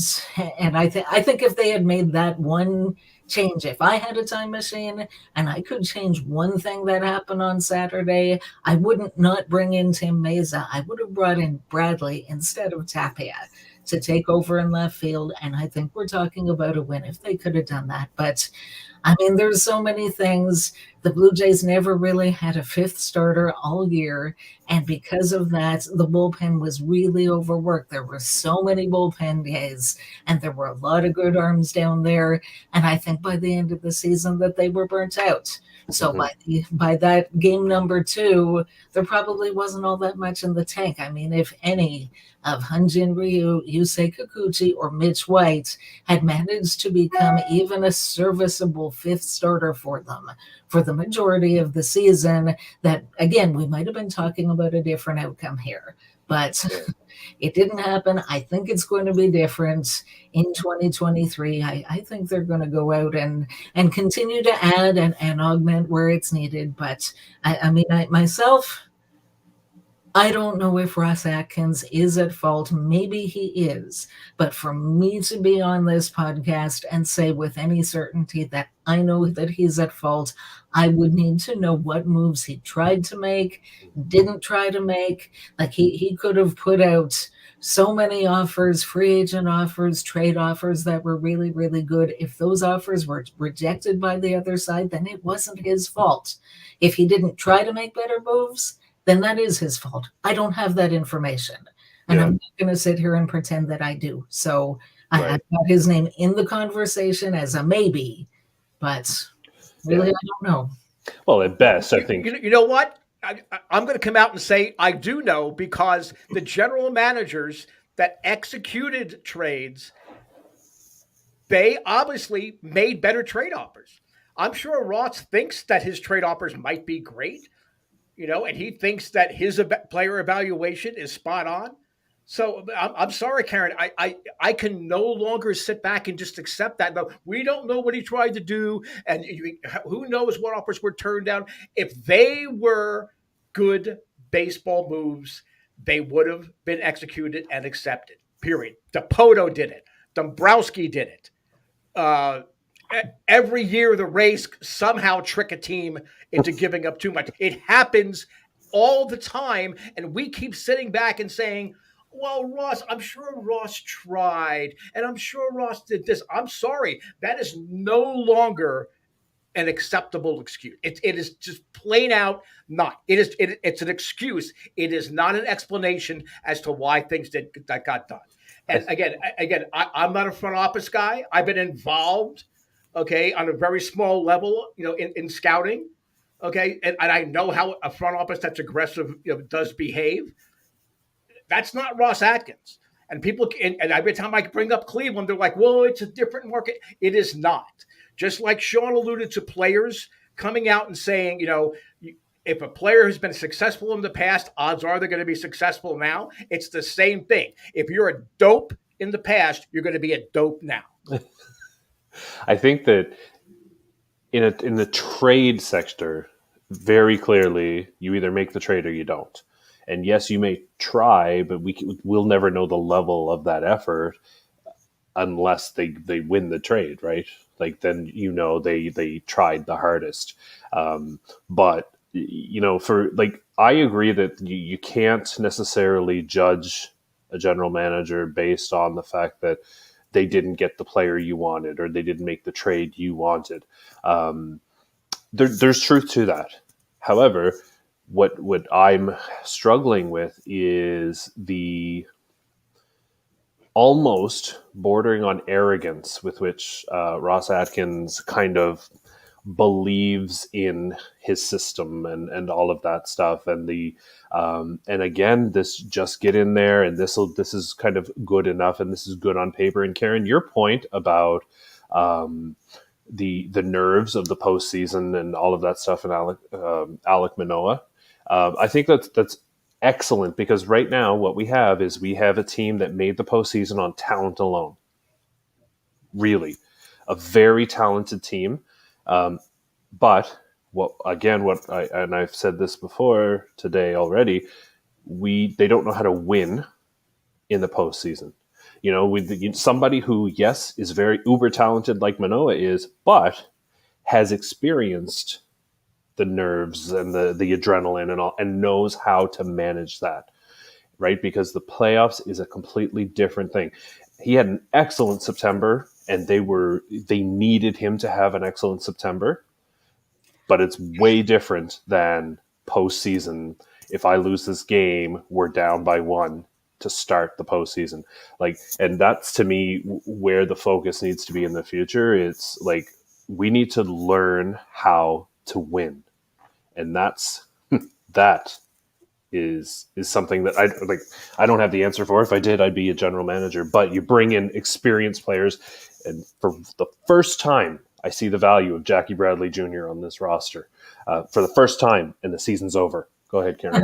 I think if they had made that one change, if I had a time machine and I could change one thing that happened on Saturday, I wouldn't not bring in Tim Meza. I would have brought in Bradley instead of Tapia to take over in left field. And I think we're talking about a win if they could have done that. But I mean, there's so many things. The Blue Jays never really had a 5th starter all year. And because of that, the bullpen was really overworked. There were so many bullpen days, and there were a lot of good arms down there. And I think by the end of the season that they were burnt out. So by that game number 2, there probably wasn't all that much in the tank. I mean, if any of Hyun-Jin Ryu, Yusei Kikuchi, or Mitch White had managed to become even a serviceable 5th starter for them for the majority of the season, that, again, we might have been talking about a different outcome here. But it didn't happen. I think it's going to be different in 2023. I think they're going to go out and continue to add and augment where it's needed. But I mean, myself, I don't know if Ross Atkins is at fault. Maybe he is. But for me to be on this podcast and say with any certainty that I know that he's at fault, I would need to know what moves he tried to make, didn't try to make. Like he could have put out so many offers, free agent offers, trade offers that were really, really good. If those offers were rejected by the other side, then it wasn't his fault. If he didn't try to make better moves, then that is his fault. I don't have that information. And I'm not going to sit here and pretend that I do. So I've got his name in the conversation as a maybe, but really, I don't know. Well, at best, I think. You know what? I'm going to come out and say I do know, because the general managers that executed trades, they obviously made better trade offers. I'm sure Ross thinks that his trade offers might be great, and he thinks that his player evaluation is spot on. So I'm sorry, Karen. I can no longer sit back and just accept that. No, we don't know what he tried to do, and who knows what offers were turned down. If they were good baseball moves, they would have been executed and accepted. Period. Dipoto did it. Dombrowski did it. Every year, the Rays somehow trick a team into giving up too much. It happens all the time, and we keep sitting back and saying, well, Ross, I'm sure Ross tried, and I'm sure Ross did this. I'm sorry. That is no longer an acceptable excuse. It is just plain out not. It's an excuse. It is not an explanation as to why things that got done. And again, I'm not a front office guy. I've been involved okay, on a very small level, in scouting, okay, and I know how a front office that's aggressive, does behave. That's not Ross Atkins. And people, and every time I bring up Cleveland, they're like, well, it's a different market. It is not. Just like Shaun alluded to players coming out and saying, if a player has been successful in the past, odds are they're going to be successful now. It's the same thing. If you're a dope in the past, you're going to be a dope now. I think that in the trade sector, very clearly, you either make the trade or you don't. And yes, you may try, but we'll never know the level of that effort unless they win the trade, right? Like then they tried the hardest. But for like I agree that you can't necessarily judge a general manager based on the fact that they didn't get the player you wanted or they didn't make the trade you wanted. There's truth to that. However, what I'm struggling with is the almost bordering on arrogance with which Ross Atkins kind of believes in his system and all of that stuff. And and again, this just get in there and this is kind of good enough and this is good on paper. And Karen, your point about the nerves of the postseason and all of that stuff and Alec Manoa, I think that's excellent because right now what we have is a team that made the postseason on talent alone. Really, a very talented team. But I've said this before today already, they don't know how to win in the postseason. Somebody who, yes, is very uber talented like Manoa is, but has experienced the nerves and the adrenaline and all, and knows how to manage that, right? Because the playoffs is a completely different thing. He had an excellent September, and they needed him to have an excellent September, but it's way different than postseason. If I lose this game, we're down by 1 to start the postseason. And that's to me where the focus needs to be in the future. It's like we need to learn how to win. And that is something that I don't have the answer for. If I did, I'd be a general manager. But you bring in experienced players, and for the first time, I see the value of Jackie Bradley Jr. on this roster for the first time, and the season's over. Go ahead, Karen.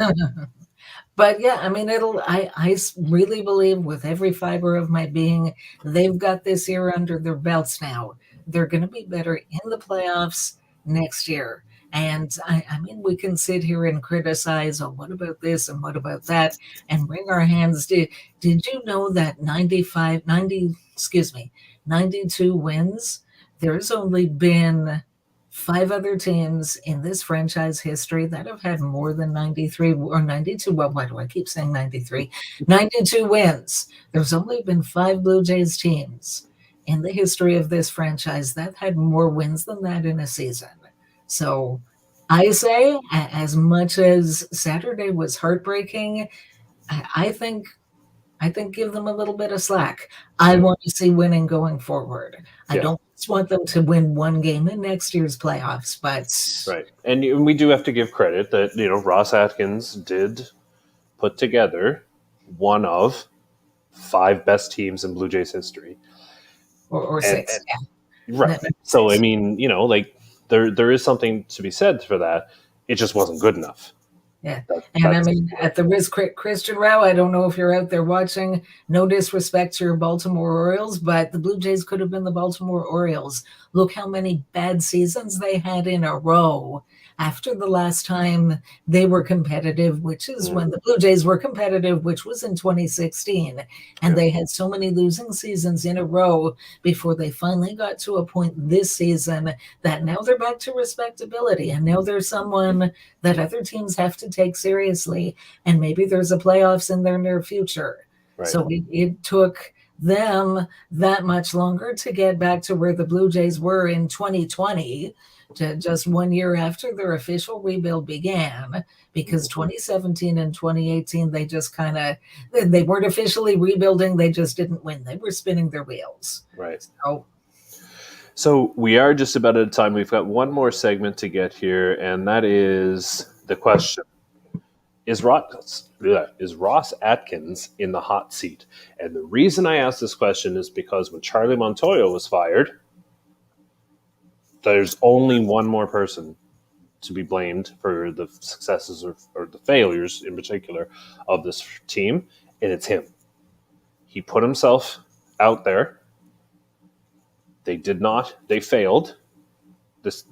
But yeah, I mean, I really believe with every fiber of my being, they've got this year under their belts now. They're going to be better in the playoffs next year. And I mean, we can sit here and criticize, oh, what about this and what about that, and wring our hands. Did you know that 92 wins? There's only been 5 other teams in this franchise history that have had more than 93 or 92. Well, why do I keep saying 93? 92 wins. There's only been 5 Blue Jays teams in the history of this franchise that had more wins than that in a season. So I say, as much as Saturday was heartbreaking, I think give them a little bit of slack. I want to see winning going forward. I don't just want them to win one game in next year's playoffs, but right. And we do have to give credit that Ross Atkins did put together one of 5 best teams in Blue Jays history, or 6. Right. So I mean, there is something to be said for that. It just wasn't good enough. Yeah. And I mean, at the risk, Christian Rao, I don't know if you're out there watching, no disrespect to your Baltimore Orioles, but the Blue Jays could have been the Baltimore Orioles. Look how many bad seasons they had in a row after the last time they were competitive, which is when the Blue Jays were competitive, which was in 2016. And they had so many losing seasons in a row before they finally got to a point this season that now they're back to respectability. And now there's someone that other teams have to take seriously. And maybe there's a playoffs in their near future. Right. So it took them that much longer to get back to where the Blue Jays were in 2020, just 1 year after their official rebuild began, because 2017 and 2018, they just they weren't officially rebuilding. They just didn't win. They were spinning their wheels. Right. So, So we are just about at a time. We've got one more segment to get here, and that is the question: Is Ross Atkins in the hot seat? And the reason I ask this question is because when Charlie Montoya was fired, there's only one more person to be blamed for the successes or the failures in particular of this team, and it's him. He put himself out there. They did not. They failed. Just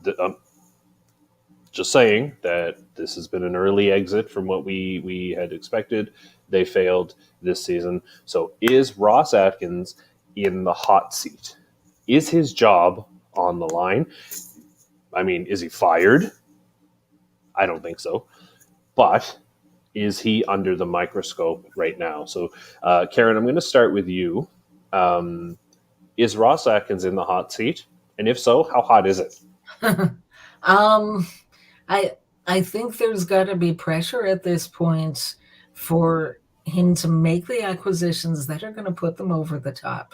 saying that this has been an early exit from what we had expected. They failed this season. So is Ross Atkins in the hot seat? Is his job on the line? I mean, is he fired? I don't think so. But is he under the microscope right now? So, Karen, I'm going to start with you. Is Ross Atkins in the hot seat? And if so, how hot is it? I think there's got to be pressure at this point for him to make the acquisitions that are going to put them over the top.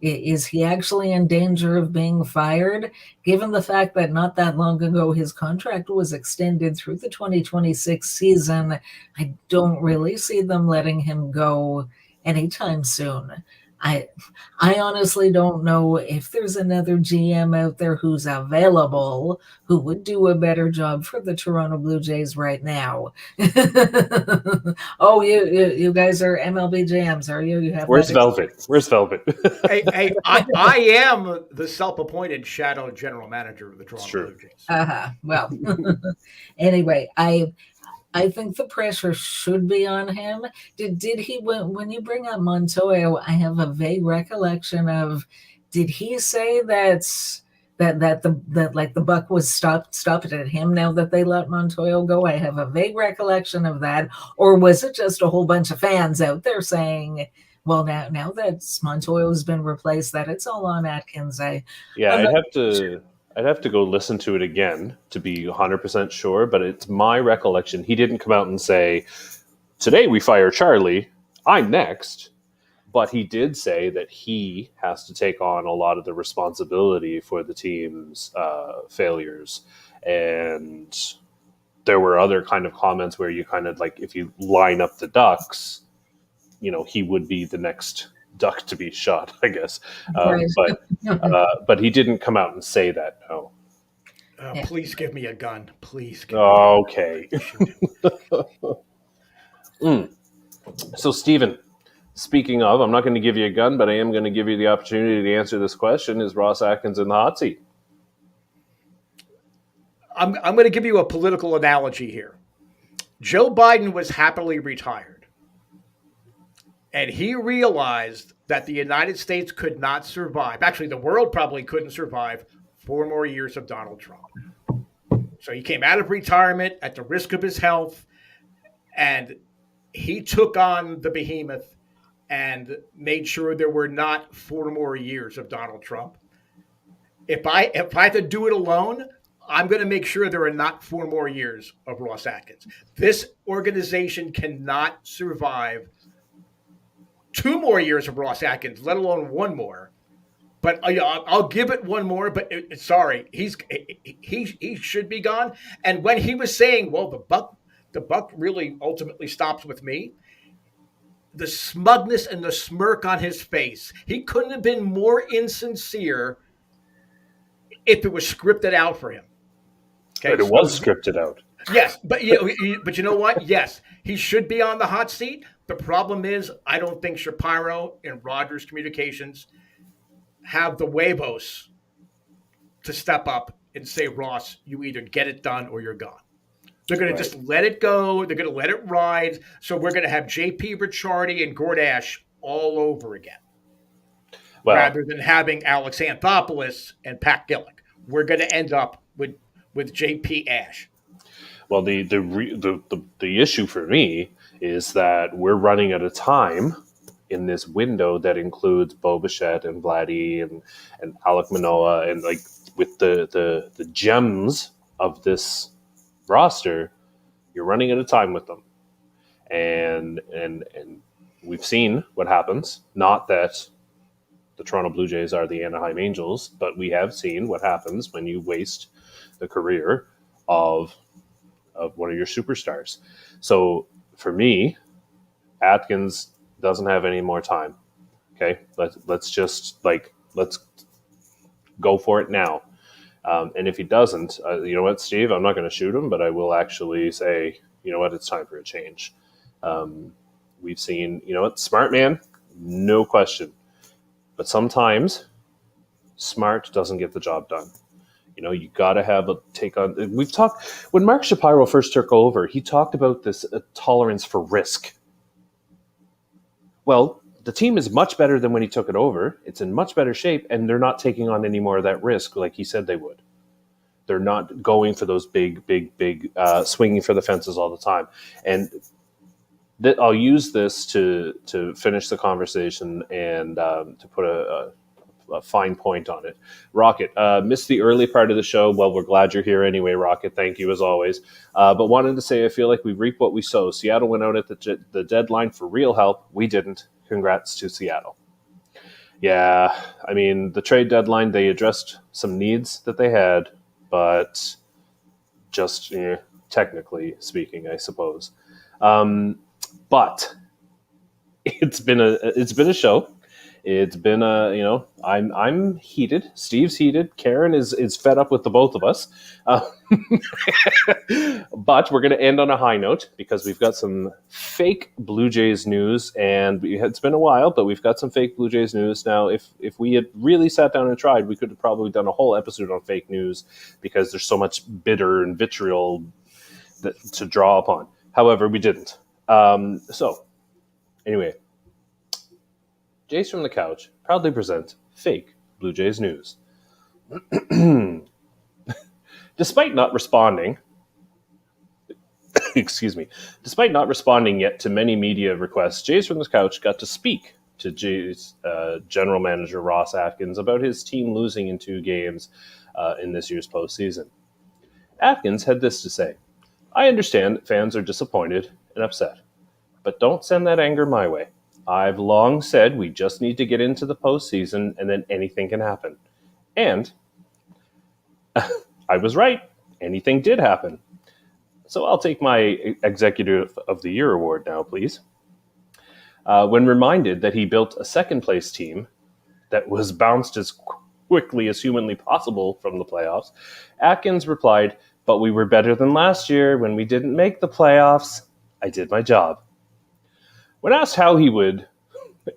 Is he actually in danger of being fired, given the fact that not that long ago his contract was extended through the 2026 season? I don't really see them letting him go anytime soon. I honestly don't know if there's another GM out there who's available who would do a better job for the Toronto Blue Jays right now. Oh, you guys are MLB GMs, are you? You have Where's Velvet? Where's Velvet? I am the self-appointed shadow general manager of the Toronto Blue Jays. Well, anyway, I think the pressure should be on him. Did he, when you bring up Montoya, I have a vague recollection of, did he say that the buck was stopped at him now that they let Montoya go? I have a vague recollection of that. Or was it just a whole bunch of fans out there saying, well, now that Montoya's been replaced, that it's all on Atkins? I'd have to go listen to it again to be 100% sure, but it's my recollection. He didn't come out and say, today we fire Charlie, I'm next. But he did say that he has to take on a lot of the responsibility for the team's failures. And there were other kind of comments where you kind of like, if you line up the ducks, he would be the next duck to be shot, I guess. Right. But he didn't come out and say that. No. Please give me a gun. Please. Okay. So, Stephen, speaking of, I'm not going to give you a gun, but I am going to give you the opportunity to answer this question. Is Ross Atkins in the hot seat? I'm going to give you a political analogy here. Joe Biden was happily retired. And he realized that the United States could not survive. Actually, the world probably couldn't survive 4 more years of Donald Trump. So he came out of retirement at the risk of his health, and he took on the behemoth and made sure there were not 4 more years of Donald Trump. If I had to do it alone, I'm going to make sure there are not 4 more years of Ross Atkins. This organization cannot survive 2 more years of Ross Atkins, let alone 1 more. But I'll give it 1 more. But sorry, he should be gone. And when he was saying, "Well, the buck really ultimately stops with me," the smugness and the smirk on his face, he couldn't have been more insincere if it was scripted out for him. Okay, but it was scripted out. Yes, but you know what? Yes, he should be on the hot seat. The problem is, I don't think Shapiro and Rogers Communications have the huevos to step up and say, Ross, you either get it done or you're gone. They're going to just let it go. They're going to let it ride. So we're going to have JP Ricciardi and Gordash all over again. Rather than having Alex Anthopoulos and Pat Gillick. We're going to end up with JP Ash. Well, the issue for me is that we're running out of time in this window that includes Bo Bichette and Vladdy and Alec Manoa, and like with the gems of this roster, you're running out of time with them. And we've seen what happens. Not that the Toronto Blue Jays are the Anaheim Angels, but we have seen what happens when you waste the career of one of your superstars. So for me, Atkins doesn't have any more time. Okay, let's go for it now. And if he doesn't, you know what, Steve, I'm not going to shoot him, but I will actually say, you know what, it's time for a change. We've seen, you know what, smart man, no question. But sometimes smart doesn't get the job done. You know, you got to have a take on. We've talked, when Mark Shapiro first took over, he talked about this tolerance for risk. Well, the team is much better than when he took it over. It's in much better shape, and they're not taking on any more of that risk like he said they would. They're not going for those big, swinging for the fences all the time. And I'll use this to finish the conversation and to put a fine point on it. Rocket, missed the early part of the show. Well, we're glad you're here anyway, Rocket. Thank you as always. But wanted to say I feel like we reap what we sow. Seattle went out at the deadline for real help. We didn't. Congrats to Seattle. Yeah, I mean, the trade deadline, they addressed some needs that they had, but just technically speaking, I suppose. But it's been a show. It's been I'm heated. Steve's heated. Karen is fed up with the both of us. But we're going to end on a high note because we've got some fake Blue Jays news, and it's been a while, but we've got some fake Blue Jays news. Now, if we had really sat down and tried, we could have probably done a whole episode on fake news because there's so much bitter and vitriol to draw upon. However, we didn't. So, anyway, Jays from the Couch proudly present fake Blue Jays news. Despite not responding yet to many media requests, Jays from the Couch got to speak to Jays general manager Ross Atkins about his team losing in 2 games in this year's postseason. Atkins had this to say: "I understand that fans are disappointed and upset, but don't send that anger my way. I've long said we just need to get into the postseason and then anything can happen. And I was right. Anything did happen. So I'll take my Executive of the Year award now, please." When reminded that he built a second-place team that was bounced as quickly as humanly possible from the playoffs, Atkins replied, "But we were better than last year when we didn't make the playoffs. I did my job." When asked how he would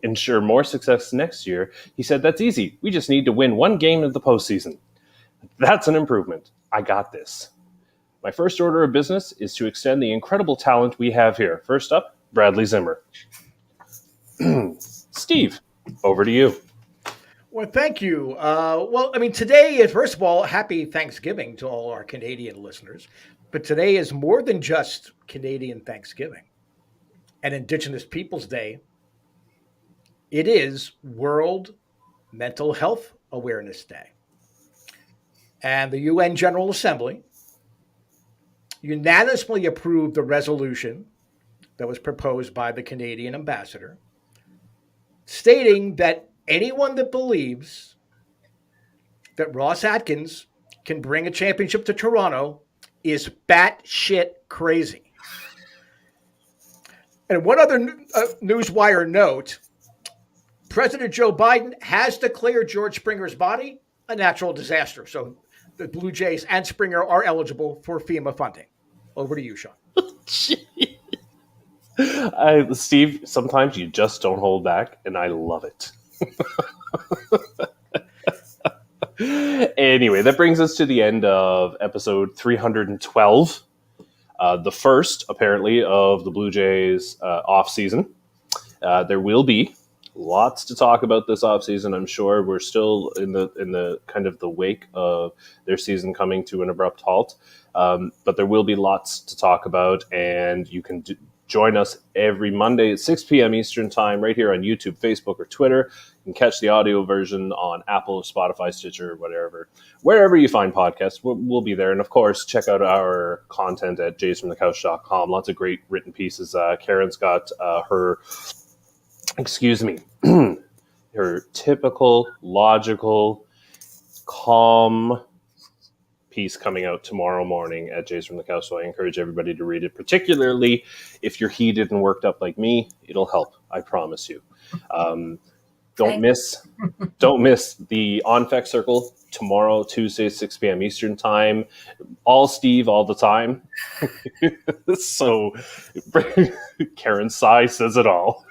ensure more success next year, he said, "That's easy. We just need to win 1 game of the postseason. That's an improvement. I got this. My first order of business is to extend the incredible talent we have here. First up, Bradley Zimmer." Steve, over to you. Well, thank you. Today is, first of all, happy Thanksgiving to all our Canadian listeners. But today is more than just Canadian Thanksgiving and Indigenous Peoples Day. It is World Mental Health Awareness Day. And the UN General Assembly unanimously approved the resolution that was proposed by the Canadian ambassador, stating that anyone that believes that Ross Atkins can bring a championship to Toronto is batshit crazy. And one other newswire note: President Joe Biden has declared George Springer's body a natural disaster. So the Blue Jays and Springer are eligible for FEMA funding. Over to you, Shaun. Steve, sometimes you just don't hold back, and I love it. Anyway, that brings us to the end of episode 312, the first, apparently, of the Blue Jays off-season. There will be lots to talk about this offseason. I'm sure we're still in the kind of the wake of their season coming to an abrupt halt. But there will be lots to talk about, and you can join us every Monday at 6 p.m. Eastern Time right here on YouTube, Facebook, or Twitter. You can catch the audio version on Apple, Spotify, Stitcher, wherever you find podcasts. We'll be there. And, of course, check out our content at jaysfromthecouch.com. Lots of great written pieces. Karen's got her her typical, logical, calm piece coming out tomorrow morning at Jays from the Couch. So I encourage everybody to read it, particularly if you're heated and worked up like me. It'll help, I promise you. Don't miss the On-Fec Circle tomorrow, Tuesday, 6 p.m. Eastern Time. All Steve, all the time. So Karen Tsai says it all.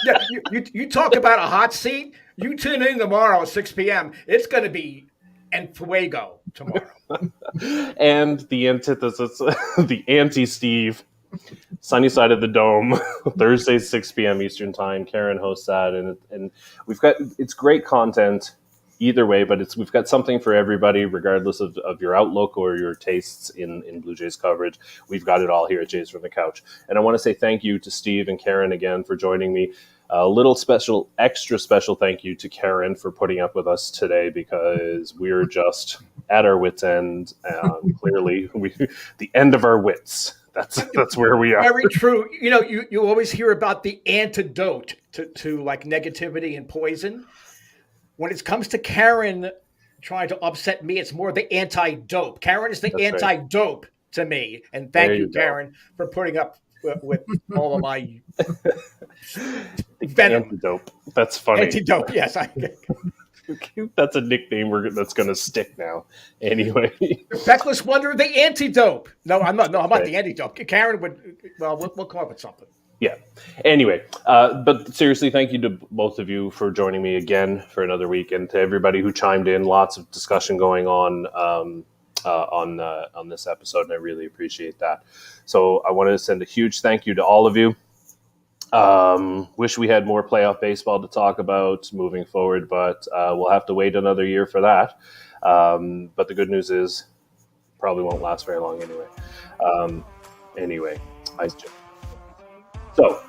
Yeah, you talk about a hot seat. You tune in tomorrow at 6 p.m. It's going to be en fuego tomorrow. And the antithesis, the anti-Steve, Sunny Side of the Dome, Thursday, 6 p.m. Eastern Time. Karen hosts that, and it's great content either way, but we've got something for everybody, regardless of your outlook or your tastes in Blue Jays coverage. We've got it all here at Jays from the Couch. And I want to say thank you to Steve and Karen again for joining me. A little extra special thank you to Karen for putting up with us today, because we're just at our wits' end. Clearly, the end of our wits. That's where we are. Very true. You know, you always hear about the antidote to like negativity and poison. When it comes to Karen trying to upset me, it's more the anti-dope. Karen is the That's anti-dope right. To me. And thank There you, you go. Karen, for putting up with all of my The venom. antidote. That's funny. Antidote, yes. That's a nickname that's going to stick now. Anyway. The Feckless Wonder, the antidote. No, I'm not. No, I'm not Right. the antidote. Karen would. Well, we'll come up with something. Yeah. Anyway, but seriously, thank you to both of you for joining me again for another week, and to everybody who chimed in. Lots of discussion going on this episode, and I really appreciate that. So I wanted to send a huge thank you to all of you. Wish we had more playoff baseball to talk about moving forward, but we'll have to wait another year for that. But the good news is, probably won't last very long anyway. So,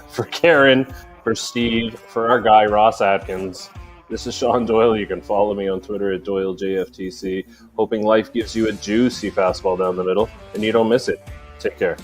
for Karen, for Steve, for our guy Ross Atkins, this is Shaun Doyle. You can follow me on Twitter at JFtC. Hoping life gives you a juicy fastball down the middle and you don't miss it. Take care.